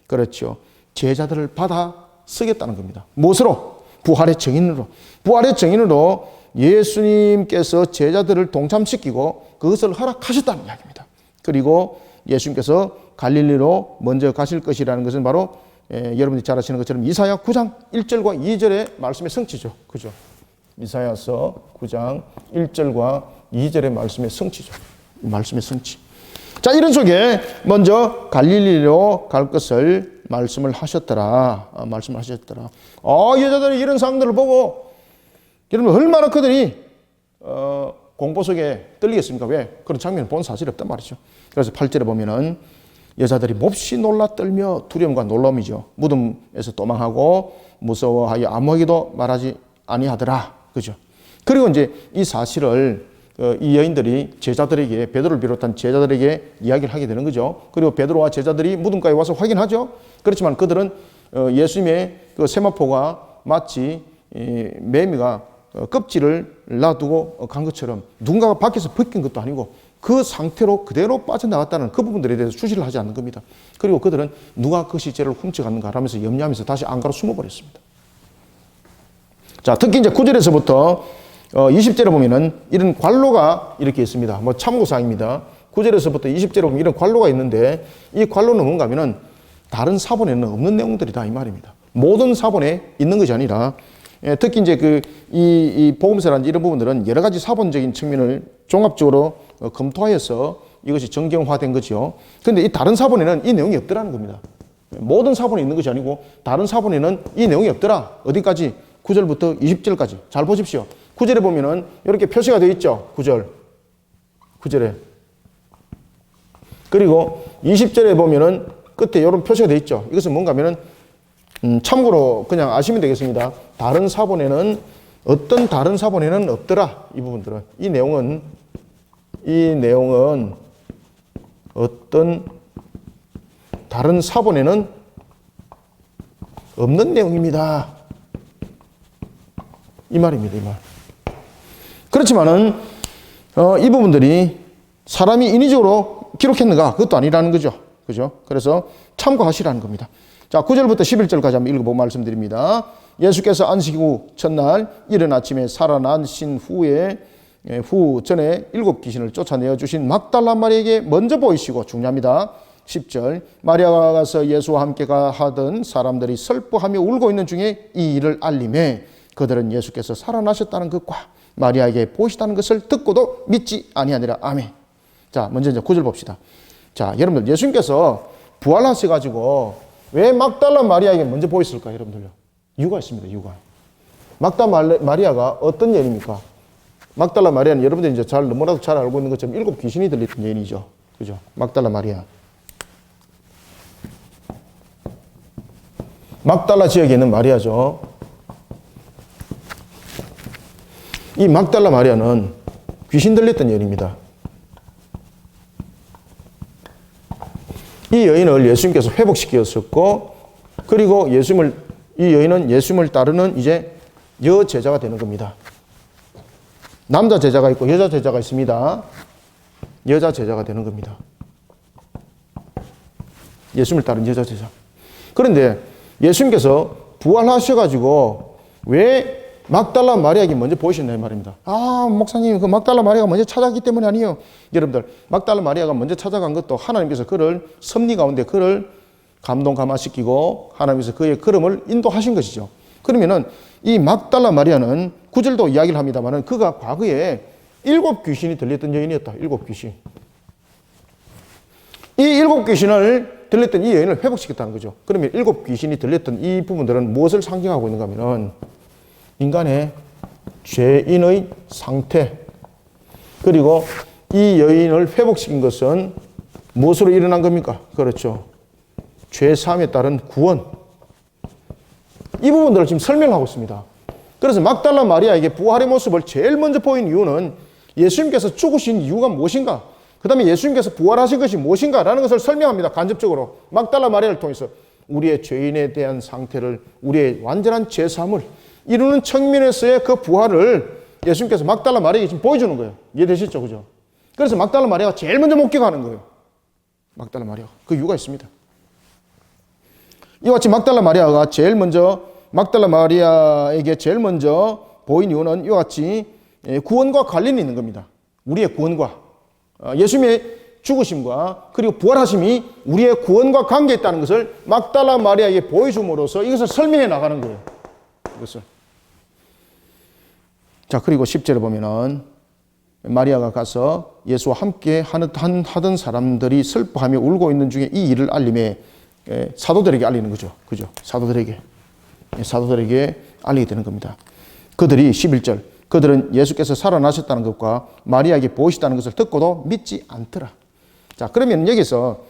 그렇죠. 제자들을 받아 쓰겠다는 겁니다. 무엇으로? 부활의 증인으로. 부활의 증인으로 예수님께서 제자들을 동참시키고 그것을 허락하셨다는 이야기입니다. 그리고 예수님께서 갈릴리로 먼저 가실 것이라는 것은 바로 여러분들이 잘 아시는 것처럼 이사야 9장 1절과 2절의 말씀의 성취죠. 그죠? 이사야서 9장 1절과 2절의 말씀의 성취죠. 말씀의 성취. 자, 이런 속에 먼저 갈릴리로 갈 것을 말씀을 하셨더라. 여자들이 이런 상황들을 보고 여러분 얼마나 그들이 공포 속에 떨리겠습니까? 왜? 그런 장면을 본 사실이 없단 말이죠. 그래서 8절에 보면은 여자들이 몹시 놀라 떨며 두려움과 놀라움이죠. 무덤에서 도망하고 무서워하여 아무에게도 말하지 아니하더라. 그죠? 그리고 이제 이 사실을 이 여인들이 제자들에게, 베드로를 비롯한 제자들에게 이야기를 하게 되는 거죠. 그리고 베드로와 제자들이 무덤가에 와서 확인하죠. 그렇지만 그들은 예수님의 그 세마포가 마치 매미가 껍질을 놔두고 간 것처럼 누군가가 밖에서 벗긴 것도 아니고 그 상태로 그대로 빠져나갔다는 그 부분들에 대해서 추시를 하지 않는 겁니다. 그리고 그들은 누가 그 시체를 훔쳐갔는가 하면서 염려하면서 다시 안가로 숨어버렸습니다. 자, 특히 이제 9절에서부터 20절에 보면은 이런 관로가 이렇게 있습니다. 뭐 참고사항입니다. 9절에서부터 20절에 보면 이런 관로가 있는데 이 관로는 뭔가 하면은 다른 사본에는 없는 내용들이다 이 말입니다. 모든 사본에 있는 것이 아니라 특히 이제 이 복음서라든지 이런 부분들은 여러 가지 사본적인 측면을 종합적으로 검토하여서 이것이 정경화된 거죠. 그런데 이 다른 사본에는 이 내용이 없더라는 겁니다. 모든 사본에 있는 것이 아니고 다른 사본에는 이 내용이 없더라. 어디까지? 9절부터 20절까지. 잘 보십시오. 9절에 보면은 이렇게 표시가 되어 있죠. 9절에. 그리고 20절에 보면은 끝에 이런 표시가 되어 있죠. 이것은 뭔가 하면은 참고로 그냥 아시면 되겠습니다. 다른 사본에는 어떤 다른 사본에는 없더라. 이 부분들은. 이 내용은 어떤 다른 사본에는 없는 내용입니다. 이 말입니다. 이 말. 그렇지만은 이 부분들이 사람이 인위적으로 기록했는가? 그것도 아니라는 거죠. 그죠? 그래서 참고하시라는 겁니다. 자, 9절부터 11절까지 한번 읽어보고 말씀드립니다. 예수께서 안식 후 첫날 이른 아침에 살아나신 후 전에 7 귀신을 쫓아내어 주신 막달라 마리아에게 먼저 보이시고, 중요합니다. 10절, 마리아가 가서 예수와 함께 하던 사람들이 슬퍼하며 울고 있는 중에 이 일을 알림해 그들은 예수께서 살아나셨다는 것과 마리아에게 보이시다는 것을 듣고도 믿지 아니하니라. 아멘. 자, 먼저 이제 9절 봅시다. 자, 여러분들, 예수님께서 부활하셔가지고 왜 막달라 마리아에게 먼저 보였을까, 여러분들요? 이유가 있습니다. 이유가. 막달라 마리아가 어떤 여인입니까? 막달라 마리아는 여러분들이 이제 너무나도 잘 알고 있는 것처럼 7 귀신이 들렸던 여인이죠. 그죠? 막달라 마리아. 막달라 지역에 있는 마리아죠. 이 막달라 마리아는 귀신 들렸던 여인입니다. 이 여인을 예수님께서 회복시켰었고, 그리고 이 여인은 예수님을 따르는 이제 여제자가 되는 겁니다. 남자 제자가 있고 여자 제자가 있습니다. 여자 제자가 되는 겁니다. 예수님을 따르는 여자 제자. 그런데 예수님께서 부활하셔가지고 왜 막달라 마리아에게 먼저 보이셨냐 이 말입니다. 아, 목사님, 그 막달라 마리아가 먼저 찾아갔기 때문이 아니에요. 여러분들, 막달라 마리아가 먼저 찾아간 것도 하나님께서 그를 섭리 가운데 그를 감동 감화시키고 하나님께서 그의 걸음을 인도하신 것이죠. 그러면은 이 막달라 마리아는 9절도 이야기를 합니다만은 그가 과거에 7 귀신이 들렸던 여인이었다. 7 귀신. 이 7 귀신을 들렸던 이 여인을 회복시켰다는 거죠. 그러면 7 귀신이 들렸던 이 부분들은 무엇을 상징하고 있는가 하면은 인간의 죄인의 상태, 그리고 이 여인을 회복시킨 것은 무엇으로 일어난 겁니까? 그렇죠. 죄사함에 따른 구원. 이 부분들을 지금 설명하고 있습니다. 그래서 막달라 마리아에게 부활의 모습을 제일 먼저 보인 이유는 예수님께서 죽으신 이유가 무엇인가? 그 다음에 예수님께서 부활하신 것이 무엇인가? 라는 것을 설명합니다. 간접적으로. 막달라 마리아를 통해서 우리의 죄인에 대한 상태를, 우리의 완전한 죄사함을 이루는 측면에서의 그 부활을 예수님께서 막달라 마리아에게 지금 보여주는 거예요. 이해되시죠? 그죠? 그래서 막달라 마리아가 제일 먼저 목격하는 거예요. 막달라 마리아가. 그 이유가 있습니다. 이와 같이 막달라 마리아에게 제일 먼저 보인 이유는 이와 같이 구원과 관련이 있는 겁니다. 우리의 구원과, 예수님의 죽으심과 그리고 부활하심이 우리의 구원과 관계에 있다는 것을 막달라 마리아에게 보여줌으로써 이것을 설명해 나가는 거예요. 이것을. 자, 그리고 10절에 보면은 마리아가 가서 예수와 함께 하던 사람들이 슬퍼하며 울고 있는 중에 이 일을 알림해 사도들에게 알리는 거죠. 그죠? 사도들에게 알리게 되는 겁니다. 그들이 11절, 그들은 예수께서 살아나셨다는 것과 마리아에게 보이시다는 것을 듣고도 믿지 않더라. 자, 그러면 여기서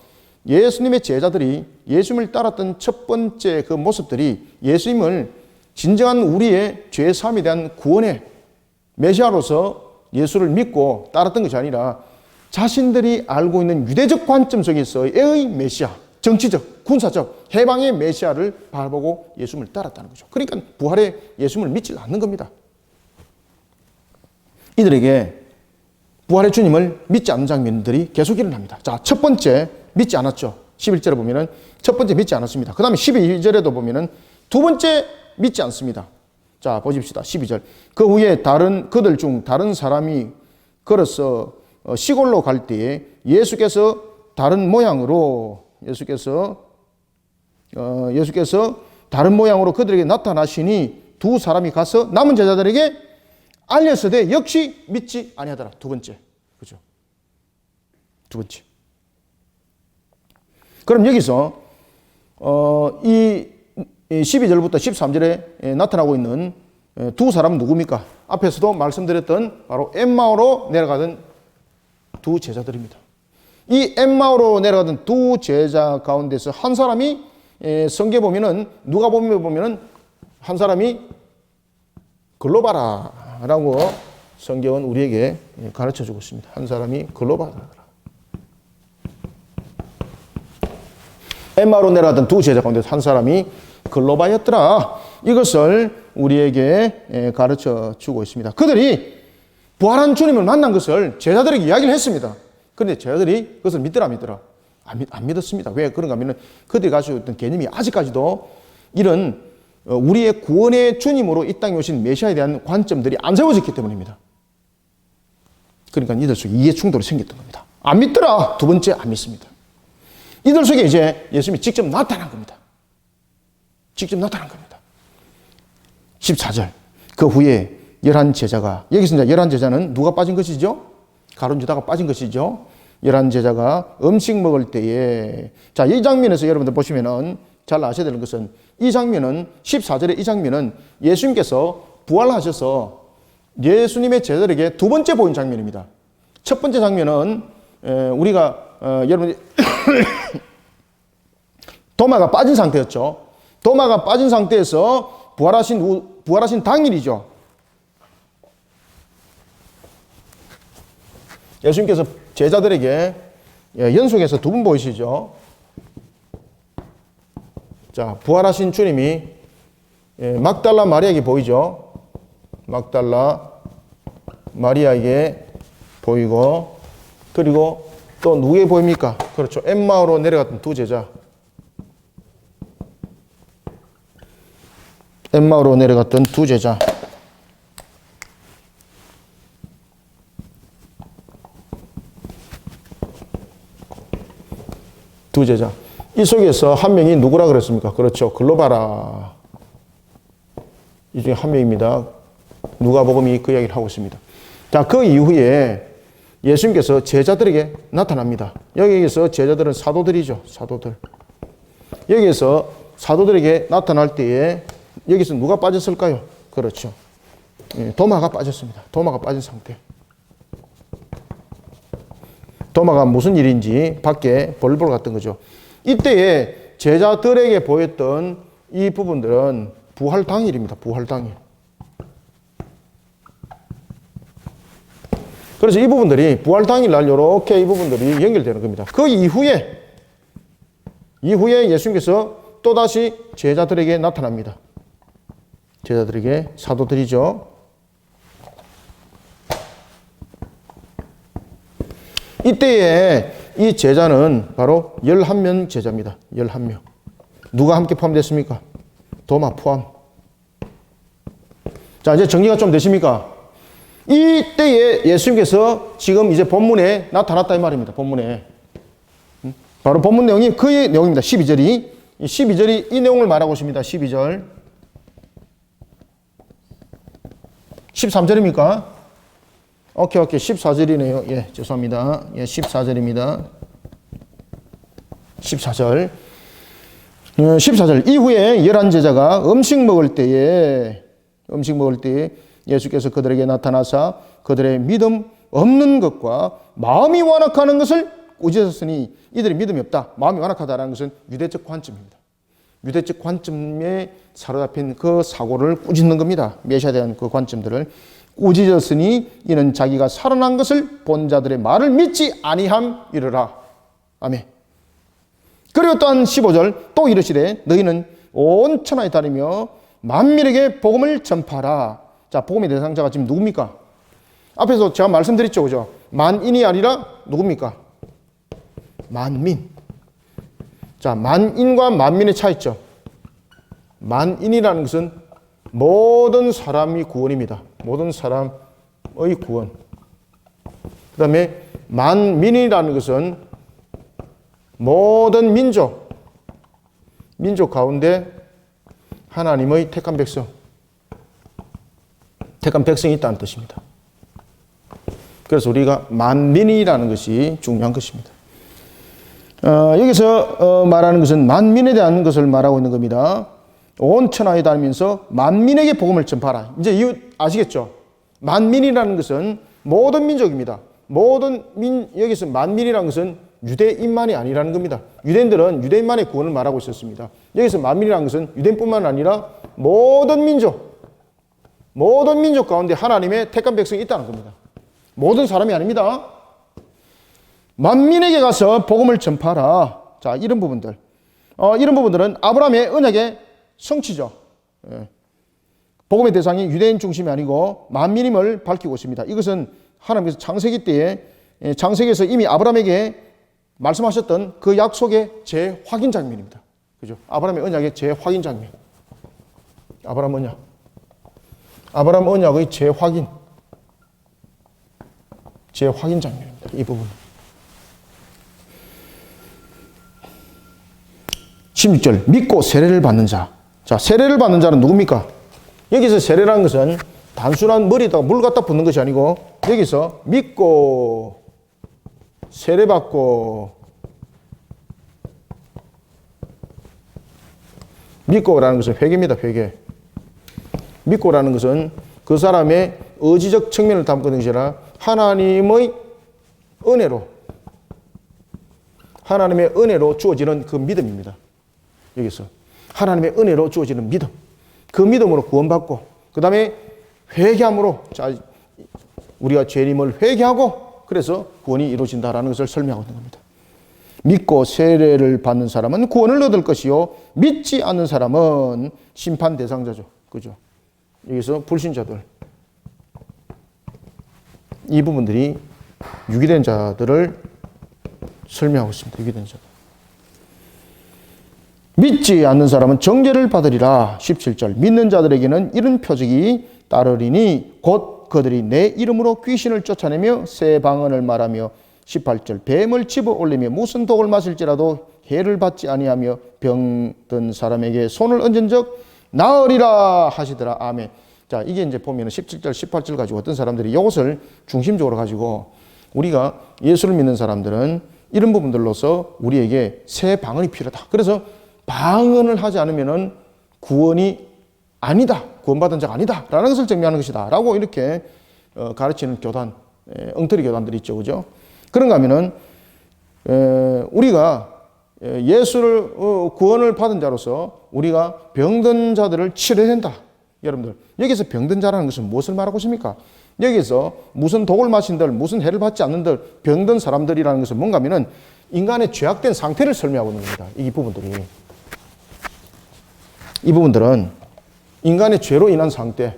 예수님의 제자들이 예수님을 따랐던 첫 번째 그 모습들이 예수님을 진정한 우리의 죄사함에 대한 구원의 메시아로서 예수를 믿고 따랐던 것이 아니라 자신들이 알고 있는 유대적 관점 속에서의 메시아, 정치적, 군사적, 해방의 메시아를 바라보고 예수님을 따랐다는 거죠. 그러니까 부활의 예수님을 믿지 않는 겁니다. 이들에게 부활의 주님을 믿지 않는 장면들이 계속 일어납니다. 자, 첫 번째 믿지 않았죠. 11절에 보면은 첫 번째 믿지 않았습니다. 그 다음에 12절에도 보면은 두 번째 믿지 않습니다. 자, 보십시다. 12절. 그 후에 그들 중 다른 사람이 걸어서 시골로 갈 때에 예수께서 다른 모양으로 그들에게 나타나시니 두 사람이 가서 남은 제자들에게 알렸으되 역시 믿지 아니하더라. 두 번째. 그죠? 두 번째. 그럼 여기서 이 12절부터 13절에 나타나고 있는 두 사람은 누굽니까? 앞에서도 말씀드렸던 바로 엠마오로 내려가던 두 제자들입니다. 이 엠마오로 내려가던 두 제자 가운데서 한 사람이 성경에 보면은 누가복음에 보면은 한 사람이 글로바라라고 성경은 우리에게 가르쳐 주고 있습니다. 한 사람이 글로바라더라. 엠마오로 내려갔던 두 제자 가운데 한 사람이 글로바였더라. 이것을 우리에게 가르쳐 주고 있습니다. 그들이 부활한 주님을 만난 것을 제자들에게 이야기를 했습니다. 그런데 제자들이 그것을 믿더라 안 믿더라? 안 믿었습니다. 왜 그런가 하면 그들이 가지고 있던 개념이 아직까지도 이런 우리의 구원의 주님으로 이 땅에 오신 메시아에 대한 관점들이 안 세워졌기 때문입니다. 그러니까 이들 속에 이해 충돌이 생겼던 겁니다. 안 믿더라. 두 번째, 안 믿습니다. 이들 속에 이제 예수님이 직접 나타난 겁니다. 직접 나타난 겁니다. 14절. 그 후에 11제자가, 여기서 이제 11제자는 누가 빠진 것이죠? 가룟 유다가 빠진 것이죠. 11제자가 음식 먹을 때에, 자, 이 장면에서 여러분들 보시면은 잘 아셔야 되는 것은 이 장면은 14절의 이 장면은 예수님께서 부활하셔서 예수님의 제자들에게 두 번째 보인 장면입니다. 첫 번째 장면은 우리가 여러분이 도마가 빠진 상태였죠. 도마가 빠진 상태에서 부활하신 당일이죠. 예수님께서 제자들에게 연속해서 두 분 보이시죠. 자, 부활하신 주님이 막달라 마리아에게 보이죠. 막달라 마리아에게 보이고, 그리고 또 누구에게 보입니까? 그렇죠. 엠마오로 내려갔던 두 제자. 엠마오로 내려갔던 두 제자. 두 제자. 이 속에서 한 명이 누구라 그랬습니까? 그렇죠. 글로바라. 이 중에 한 명입니다. 누가복음이 그 이야기를 하고 있습니다. 자, 그 이후에 예수님께서 제자들에게 나타납니다. 여기에서 제자들은 사도들이죠. 사도들. 여기에서 사도들에게 나타날 때에 여기서 누가 빠졌을까요? 그렇죠. 도마가 빠졌습니다. 도마가 빠진 상태. 도마가 무슨 일인지 밖에 벌벌 갔던 거죠. 이때에 제자들에게 보였던 이 부분들은 부활 당일입니다. 부활 당일. 그래서 이 부분들이 부활 당일날 이렇게 이 부분들이 연결되는 겁니다. 그 이후에 예수님께서 또다시 제자들에게 나타납니다. 제자들에게, 사도들이죠. 이때에 이 제자는 바로 11명 제자입니다. 11명. 누가 함께 포함됐습니까? 도마 포함. 자, 이제 정리가 좀 되십니까? 이때에 예수님께서 지금 이제 본문에 나타났다 이 말입니다. 본문에. 바로 본문 내용이 그 내용입니다. 12절이 이 내용을 말하고 있습니다. 12절. 13절입니까? 오케이. 14절이네요. 예, 죄송합니다. 예, 14절입니다. 14절. 14절. 이후에 11제자가 음식 먹을 때에 예수께서 그들에게 나타나사 그들의 믿음 없는 것과 마음이 완악하는 것을 꾸짖었으니 이들의 믿음이 없다. 마음이 완악하다는 것은 유대적 관점입니다. 유대적 관점에 사로잡힌 그 사고를 꾸짖는 겁니다. 메시아에 대한 그 관점들을 꾸짖었으니 이는 자기가 살아난 것을 본 자들의 말을 믿지 아니함이르라. 아멘. 그리고 또한 15절 또 이르시되 너희는 온 천하에 다니며 만민에게 복음을 전파하라. 자, 복음의 대상자가 지금 누굽니까? 앞에서 제가 말씀드렸죠. 그죠? 만인이 아니라 누굽니까? 만민. 자, 만인과 만민의 차이점. 만인이라는 것은 모든 사람이 구원입니다. 모든 사람의 구원. 그 다음에 만민이라는 것은 모든 민족 가운데 하나님의 택한 백성이 있다는 뜻입니다. 그래서 우리가 만민이라는 것이 중요한 것입니다. 여기서 말하는 것은 만민에 대한 것을 말하고 있는 겁니다. 온 천하에 다니면서 만민에게 복음을 전파하라. 이제 이유 아시겠죠? 만민이라는 것은 모든 민족입니다. 여기서 만민이라는 것은 유대인만이 아니라는 겁니다. 유대인들은 유대인만의 구원을 말하고 있었습니다. 여기서 만민이라는 것은 유대인뿐만 아니라 모든 민족, 모든 민족 가운데 하나님의 택한 백성이 있다는 겁니다. 모든 사람이 아닙니다. 만민에게 가서 복음을 전파하라. 자, 이런 부분들. 이런 부분들은 아브라함의 언약의 성취죠. 예. 복음의 대상이 유대인 중심이 아니고 만민임을 밝히고 있습니다. 이것은 하나님께서 창세기 때에 창세기에서 이미 아브라함에게 말씀하셨던 그 약속의 재확인 장면입니다. 그죠? 아브라함의 언약의 재확인 장면. 아브라함 언약. 아브라함 언약의 재확인 장면입니다. 이 부분. 16절, 믿고 세례를 받는 자. 자, 세례를 받는 자는 누굽니까? 여기서 세례라는 것은 단순한 머리에다가 물 갖다 붓는 것이 아니고 여기서 믿고 세례받고 믿고라는 것은 회개입니다. 회개. 믿고라는 것은 그 사람의 의지적 측면을 담고 있는 것이 아니라 하나님의 은혜로 주어지는 그 믿음입니다. 여기서 하나님의 은혜로 주어지는 믿음. 그 믿음으로 구원받고 그 다음에 회개함으로 자, 우리가 죄인임을 회개하고 그래서 구원이 이루어진다라는 것을 설명하고 있는 겁니다. 믿고 세례를 받는 사람은 구원을 얻을 것이요 믿지 않는 사람은 심판 대상자죠. 그죠? 여기서 불신자들 이 부분들이 유기된 자들을 설명하고 있습니다. 유기된 자들. 믿지 않는 사람은 정죄를 받으리라. 17절. 믿는 자들에게는 이런 표적이 따르리니 곧 그들이 내 이름으로 귀신을 쫓아내며 새 방언을 말하며 18절. 뱀을 집어 올리며 무슨 독을 마실지라도 해를 받지 아니하며 병든 사람에게 손을 얹은 적 나으리라 하시더라. 아멘. 자, 이게 이제 보면 17절, 18절 가지고 어떤 사람들이 이것을 중심적으로 가지고 우리가 예수를 믿는 사람들은 이런 부분들로서 우리에게 새 방언이 필요하다. 그래서 방언을 하지 않으면은 구원이 아니다. 구원받은 자가 아니다. 라는 것을 증명하는 것이다. 라고 이렇게 가르치는 교단, 엉터리 교단들이 있죠. 그죠? 그런가 하면은, 우리가 예수를, 구원을 받은 자로서 우리가 병든 자들을 치료해야 된다. 여러분들, 여기서 병든 자라는 것은 무엇을 말하고 있습니까? 여기서 무슨 독을 마신들, 무슨 해를 받지 않는들, 병든 사람들이라는 것은 뭔가 하면은 인간의 죄악된 상태를 설명하고 있는 겁니다. 이 부분들이. 이 부분들은 인간의 죄로 인한 상태,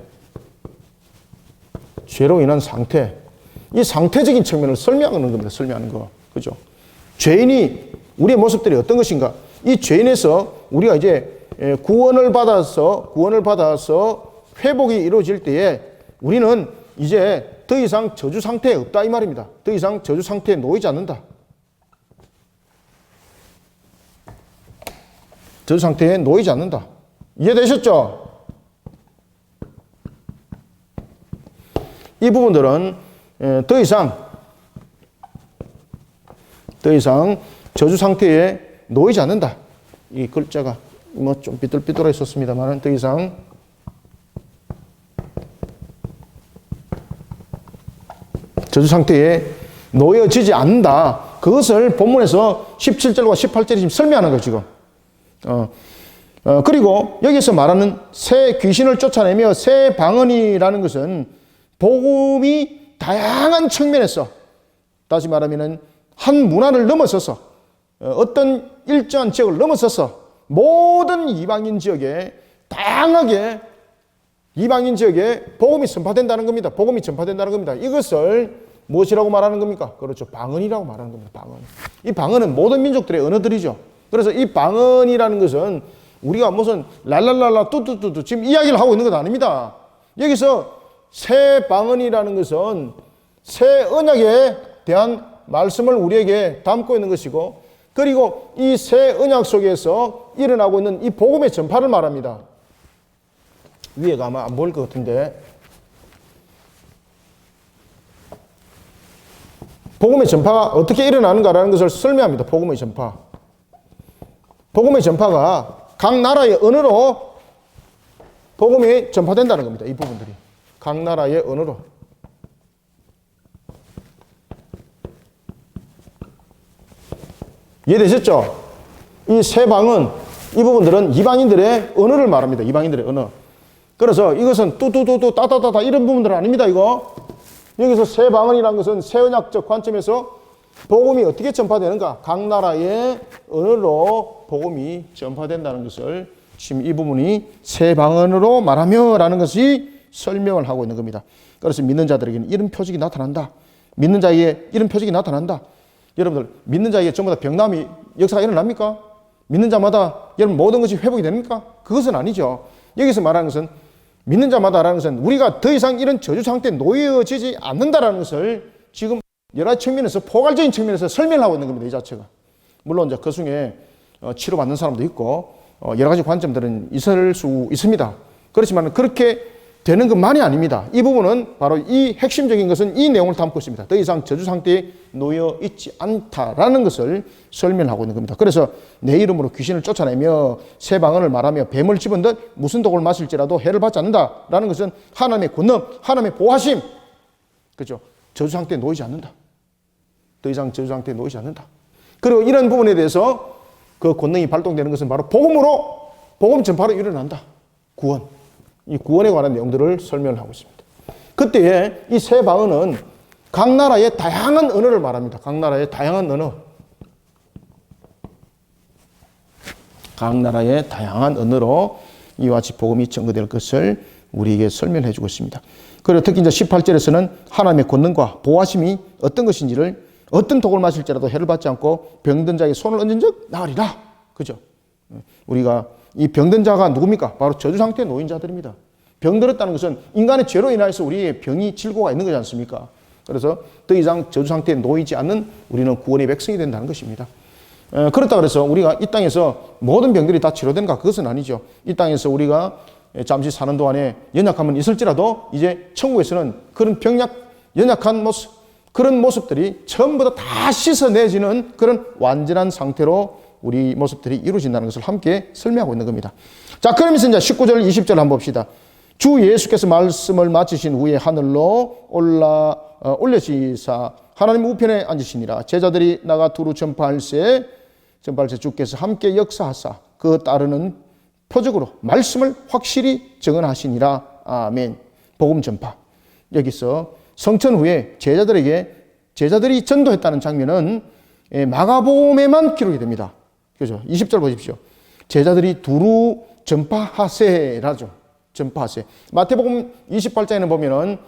이 상태적인 측면을 설명하는 겁니다. 설명하는 거. 그죠? 죄인이, 우리의 모습들이 어떤 것인가? 이 죄인에서 우리가 이제 구원을 받아서 회복이 이루어질 때에 우리는 이제 더 이상 저주 상태에 없다 이 말입니다. 더 이상 저주 상태에 놓이지 않는다. 저주 상태에 놓이지 않는다. 이해되셨죠? 이 부분들은 더 이상 저주 상태에 놓이지 않는다. 이 글자가 뭐 좀 삐뚤삐뚤해 있었습니다만 더 이상 저주 상태에 놓여지지 않는다. 그것을 본문에서 17절과 18절이 지금 설명하는 거예요, 지금. 그리고 여기서 말하는 새 귀신을 쫓아내며 새 방언이라는 것은 복음이 다양한 측면에서 다시 말하면 한 문화를 넘어서서 어떤 일정한 지역을 넘어서서 모든 이방인 지역에 다양하게 이방인 지역에 복음이 전파된다는 겁니다. 복음이 전파된다는 겁니다. 이것을 무엇이라고 말하는 겁니까? 그렇죠. 방언이라고 말하는 겁니다. 방언. 이 방언은 모든 민족들의 언어들이죠. 그래서 이 방언이라는 것은 우리가 무슨 랄랄랄라 뚜뚜뚜뚜 지금 이야기를 하고 있는 것 아닙니다. 여기서 새 방언이라는 것은 새 언약에 대한 말씀을 우리에게 담고 있는 것이고 그리고 이 새 언약 속에서 일어나고 있는 이 복음의 전파를 말합니다. 위에가 아마 안 보일 것 같은데 복음의 전파가 어떻게 일어나는가라는 것을 설명합니다. 복음의 전파. 복음의 전파가 각 나라의 언어로 복음이 전파된다는 겁니다. 이 부분들이. 각 나라의 언어로. 이해되셨죠? 이 새 방언, 이 부분들은 이방인들의 언어를 말합니다. 이방인들의 언어. 그래서 이것은 뚜뚜뚜뚜 따다다다 이런 부분들은 아닙니다. 이거 여기서 새 방언이라는 것은 새 언약적 관점에서 복음이 어떻게 전파되는가, 각 나라의 언어로 복음이 전파된다는 것을 지금 이 부분이 새 방언으로 말하며 라는 것이 설명을 하고 있는 겁니다. 그래서 믿는 자들에게는 이런 표적이 나타난다. 믿는 자에게 이런 표적이 나타난다. 여러분들 믿는 자에게 전부 다 병남이 역사가 일어납니까? 믿는 자마다 여러분 모든 것이 회복이 됩니까? 그것은 아니죠. 여기서 말하는 것은 믿는 자마다라는 것은 우리가 더 이상 이런 저주 상태에 놓여지지 않는다라는 것을 지금 여러 가지 측면에서 포괄적인 측면에서 설명을 하고 있는 겁니다. 이 자체가. 물론 이제 그 중에 치료받는 사람도 있고 여러 가지 관점들은 있을 수 있습니다. 그렇지만 그렇게 되는 것만이 아닙니다. 이 부분은 바로 이 핵심적인 것은 이 내용을 담고 있습니다. 더 이상 저주 상태에 놓여 있지 않다라는 것을 설명하고 있는 겁니다. 그래서 내 이름으로 귀신을 쫓아내며 새 방언을 말하며 뱀을 집은듯 무슨 독을 마실지라도 해를 받지 않는다라는 것은 하나님의 권능, 하나님의 보호하심, 그렇죠? 저주 상태에 놓이지 않는다. 더 이상 저주 상태에 놓이지 않는다. 그리고 이런 부분에 대해서 그 권능이 발동되는 것은 바로 복음으로, 복음 전파로 일어난다. 구원. 이 구원에 관한 내용들을 설명을 하고 있습니다. 그때에 이 새 방언은 각 나라의 다양한 언어를 말합니다. 각 나라의 다양한 언어. 각 나라의 다양한 언어로 이와 같이 복음이 전거될 것을 우리에게 설명해 주고 있습니다. 그리고 특히 이제 18절에서는 하나님의 권능과 보호하심이 어떤 것인지를 어떤 독을 마실지라도 해를 받지 않고 병든 자에게 손을 얹은 적 나으리라. 그죠? 우리가 이 병든 자가 누굽니까? 바로 저주 상태의 놓인 자들입니다. 병들었다는 것은 인간의 죄로 인하여서 우리의 병이 질고가 있는 거지 않습니까? 그래서 더 이상 저주 상태에 놓이지 않는 우리는 구원의 백성이 된다는 것입니다. 그렇다 그래서 우리가 이 땅에서 모든 병들이 다 치료되는가? 그것은 아니죠. 이 땅에서 우리가 잠시 사는 동안에 연약함은 있을지라도 이제 천국에서는 그런 연약한 모습, 그런 모습들이 전부 다 씻어내지는 그런 완전한 상태로 우리 모습들이 이루어진다는 것을 함께 설명하고 있는 겁니다. 자, 그러면서 이제 19절, 20절 한번 봅시다. 주 예수께서 말씀을 마치신 후에 하늘로 올려지사 하나님 우편에 앉으시니라. 제자들이 나가 두루 전파할새 주께서 함께 역사하사 그 따르는 표적으로 말씀을 확실히 증언하시니라. 아멘. 복음 전파. 여기서 성천 후에 제자들이 전도했다는 장면은 마가복음에만 기록이 됩니다. 그죠? 20절 보십시오. 제자들이 두루 전파하세라죠. 전파하세. 마태복음 28장에는 보면은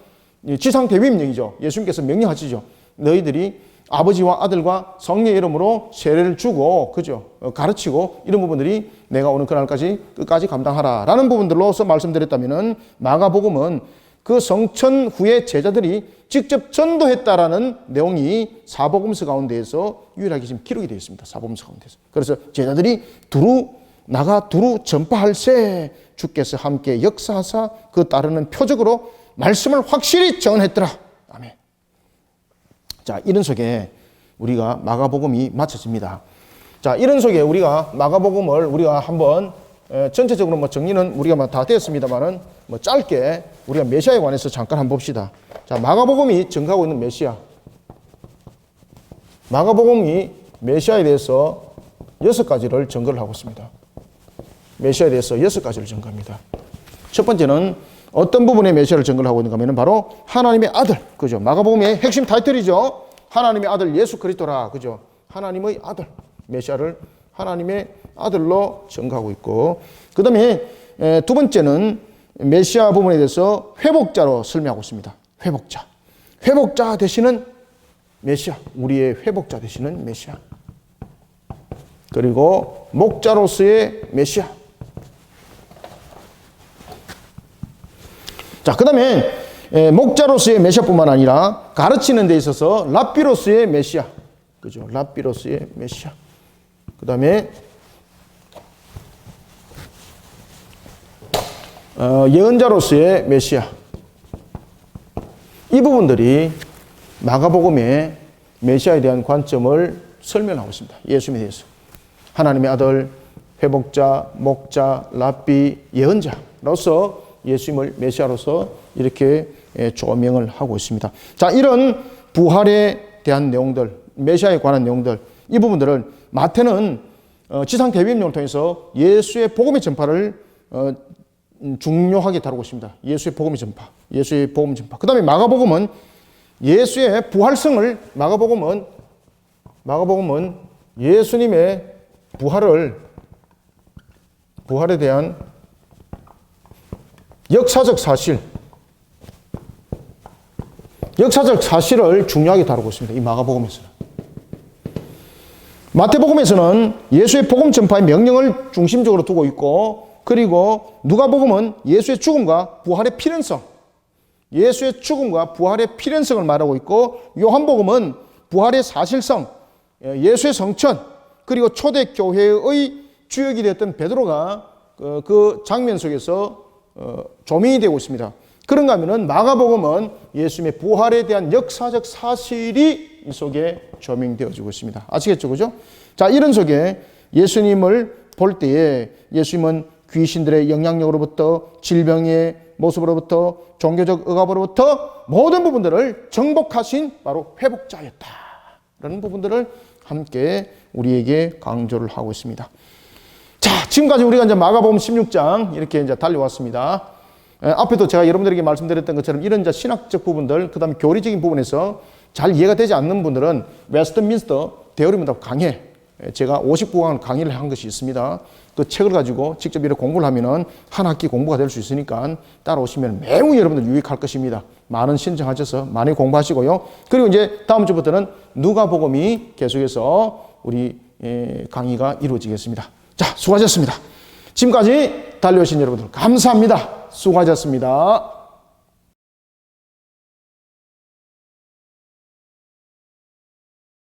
지상대위임령이죠. 예수님께서 명령하시죠. 너희들이 아버지와 아들과 성령의 이름으로 세례를 주고, 그죠? 가르치고, 이런 부분들이 내가 오는 그날까지 끝까지 감당하라. 라는 부분들로서 말씀드렸다면은 마가복음은 그 성천 후에 제자들이 직접 전도했다라는 내용이 사복음서 가운데에서 유일하게 지금 기록이 되어 있습니다. 사복음서 가운데서. 그래서 제자들이 두루 전파할새 주께서 함께 역사하사 그 따르는 표적으로 말씀을 확실히 전했더라. 아멘. 자, 이런 속에 우리가 마가복음이 마쳐집니다. 자, 이런 속에 우리가 마가복음을 우리가 한번 전체적으로 정리는 우리가 다 되었습니다만은 짧게 우리가 메시아에 관해서 잠깐 한번 봅시다. 자, 마가복음이 증거하고 있는 메시아. 마가복음이 메시아에 대해서 6가지를 증거를 하고 있습니다. 메시아에 대해서 6가지를 증거합니다. 첫 번째는 어떤 부분에 메시아를 증거를 하고 있는가 하면 바로 하나님의 아들. 그죠? 마가복음의 핵심 타이틀이죠. 하나님의 아들 예수 그리스도라. 그죠? 하나님의 아들. 메시아를 하나님의 아들로 증거하고 있고, 그 다음에 두 번째는 메시아 부분에 대해서 회복자로 설명하고 있습니다. 회복자 되시는 메시아. 우리의 회복자 되시는 메시아. 그리고 목자로서의 메시아. 자, 그 다음에 목자로서의 메시아뿐만 아니라 가르치는 데 있어서 랍비로서의 메시아. 그죠? 랍비로서의 메시아. 그 다음에 예언자로서의 메시아. 이 부분들이 마가복음의 메시아에 대한 관점을 설명하고 있습니다. 예수님에 대해서. 하나님의 아들, 회복자, 목자, 랍비, 예언자로서 예수님을 메시아로서 이렇게 조명을 하고 있습니다. 자, 이런 부활에 대한 내용들, 메시아에 관한 내용들, 이 부분들을 마태는 지상 대비임령을 통해서 예수의 복음의 전파를 중요하게 다루고 있습니다. 예수의 복음의 전파, 예수의 복음 전파. 그 다음에 마가복음은 예수의 부활성을, 마가복음은 예수님의 부활에 대한 역사적 사실을 중요하게 다루고 있습니다. 이 마가복음에서는. 마태복음에서는 예수의 복음 전파의 명령을 중심적으로 두고 있고, 그리고 누가복음은 예수의 죽음과 부활의 필연성, 예수의 죽음과 부활의 필연성을 말하고 있고, 요한복음은 부활의 사실성, 예수의 성천, 그리고 초대교회의 주역이 되었던 베드로가 그 장면 속에서 조명이 되고 있습니다. 그런가 하면은 마가복음은 예수님의 부활에 대한 역사적 사실이 이 속에 조명되어지고 있습니다. 아시겠죠? 그죠? 자, 이런 속에 예수님을 볼 때에 예수님은 귀신들의 영향력으로부터, 질병의 모습으로부터, 종교적 억압으로부터 모든 부분들을 정복하신 바로 회복자였다. 라는 부분들을 함께 우리에게 강조를 하고 있습니다. 자, 지금까지 우리가 이제 마가복음 16장 이렇게 이제 달려왔습니다. 앞에도 제가 여러분들에게 말씀드렸던 것처럼 이런 이제 신학적 부분들, 그 다음에 교리적인 부분에서 잘 이해가 되지 않는 분들은 웨스트민스터 대여리문답 강해, 제가 59강 강의를 한 것이 있습니다. 그 책을 가지고 직접 이렇게 공부를 하면은 한 학기 공부가 될 수 있으니까 따라오시면 매우 여러분들 유익할 것입니다. 많은 신청하셔서 많이 공부하시고요. 그리고 이제 다음 주부터는 누가복음이 계속해서 우리 강의가 이루어지겠습니다. 자, 수고하셨습니다. 지금까지 달려오신 여러분들 감사합니다. 수고하셨습니다.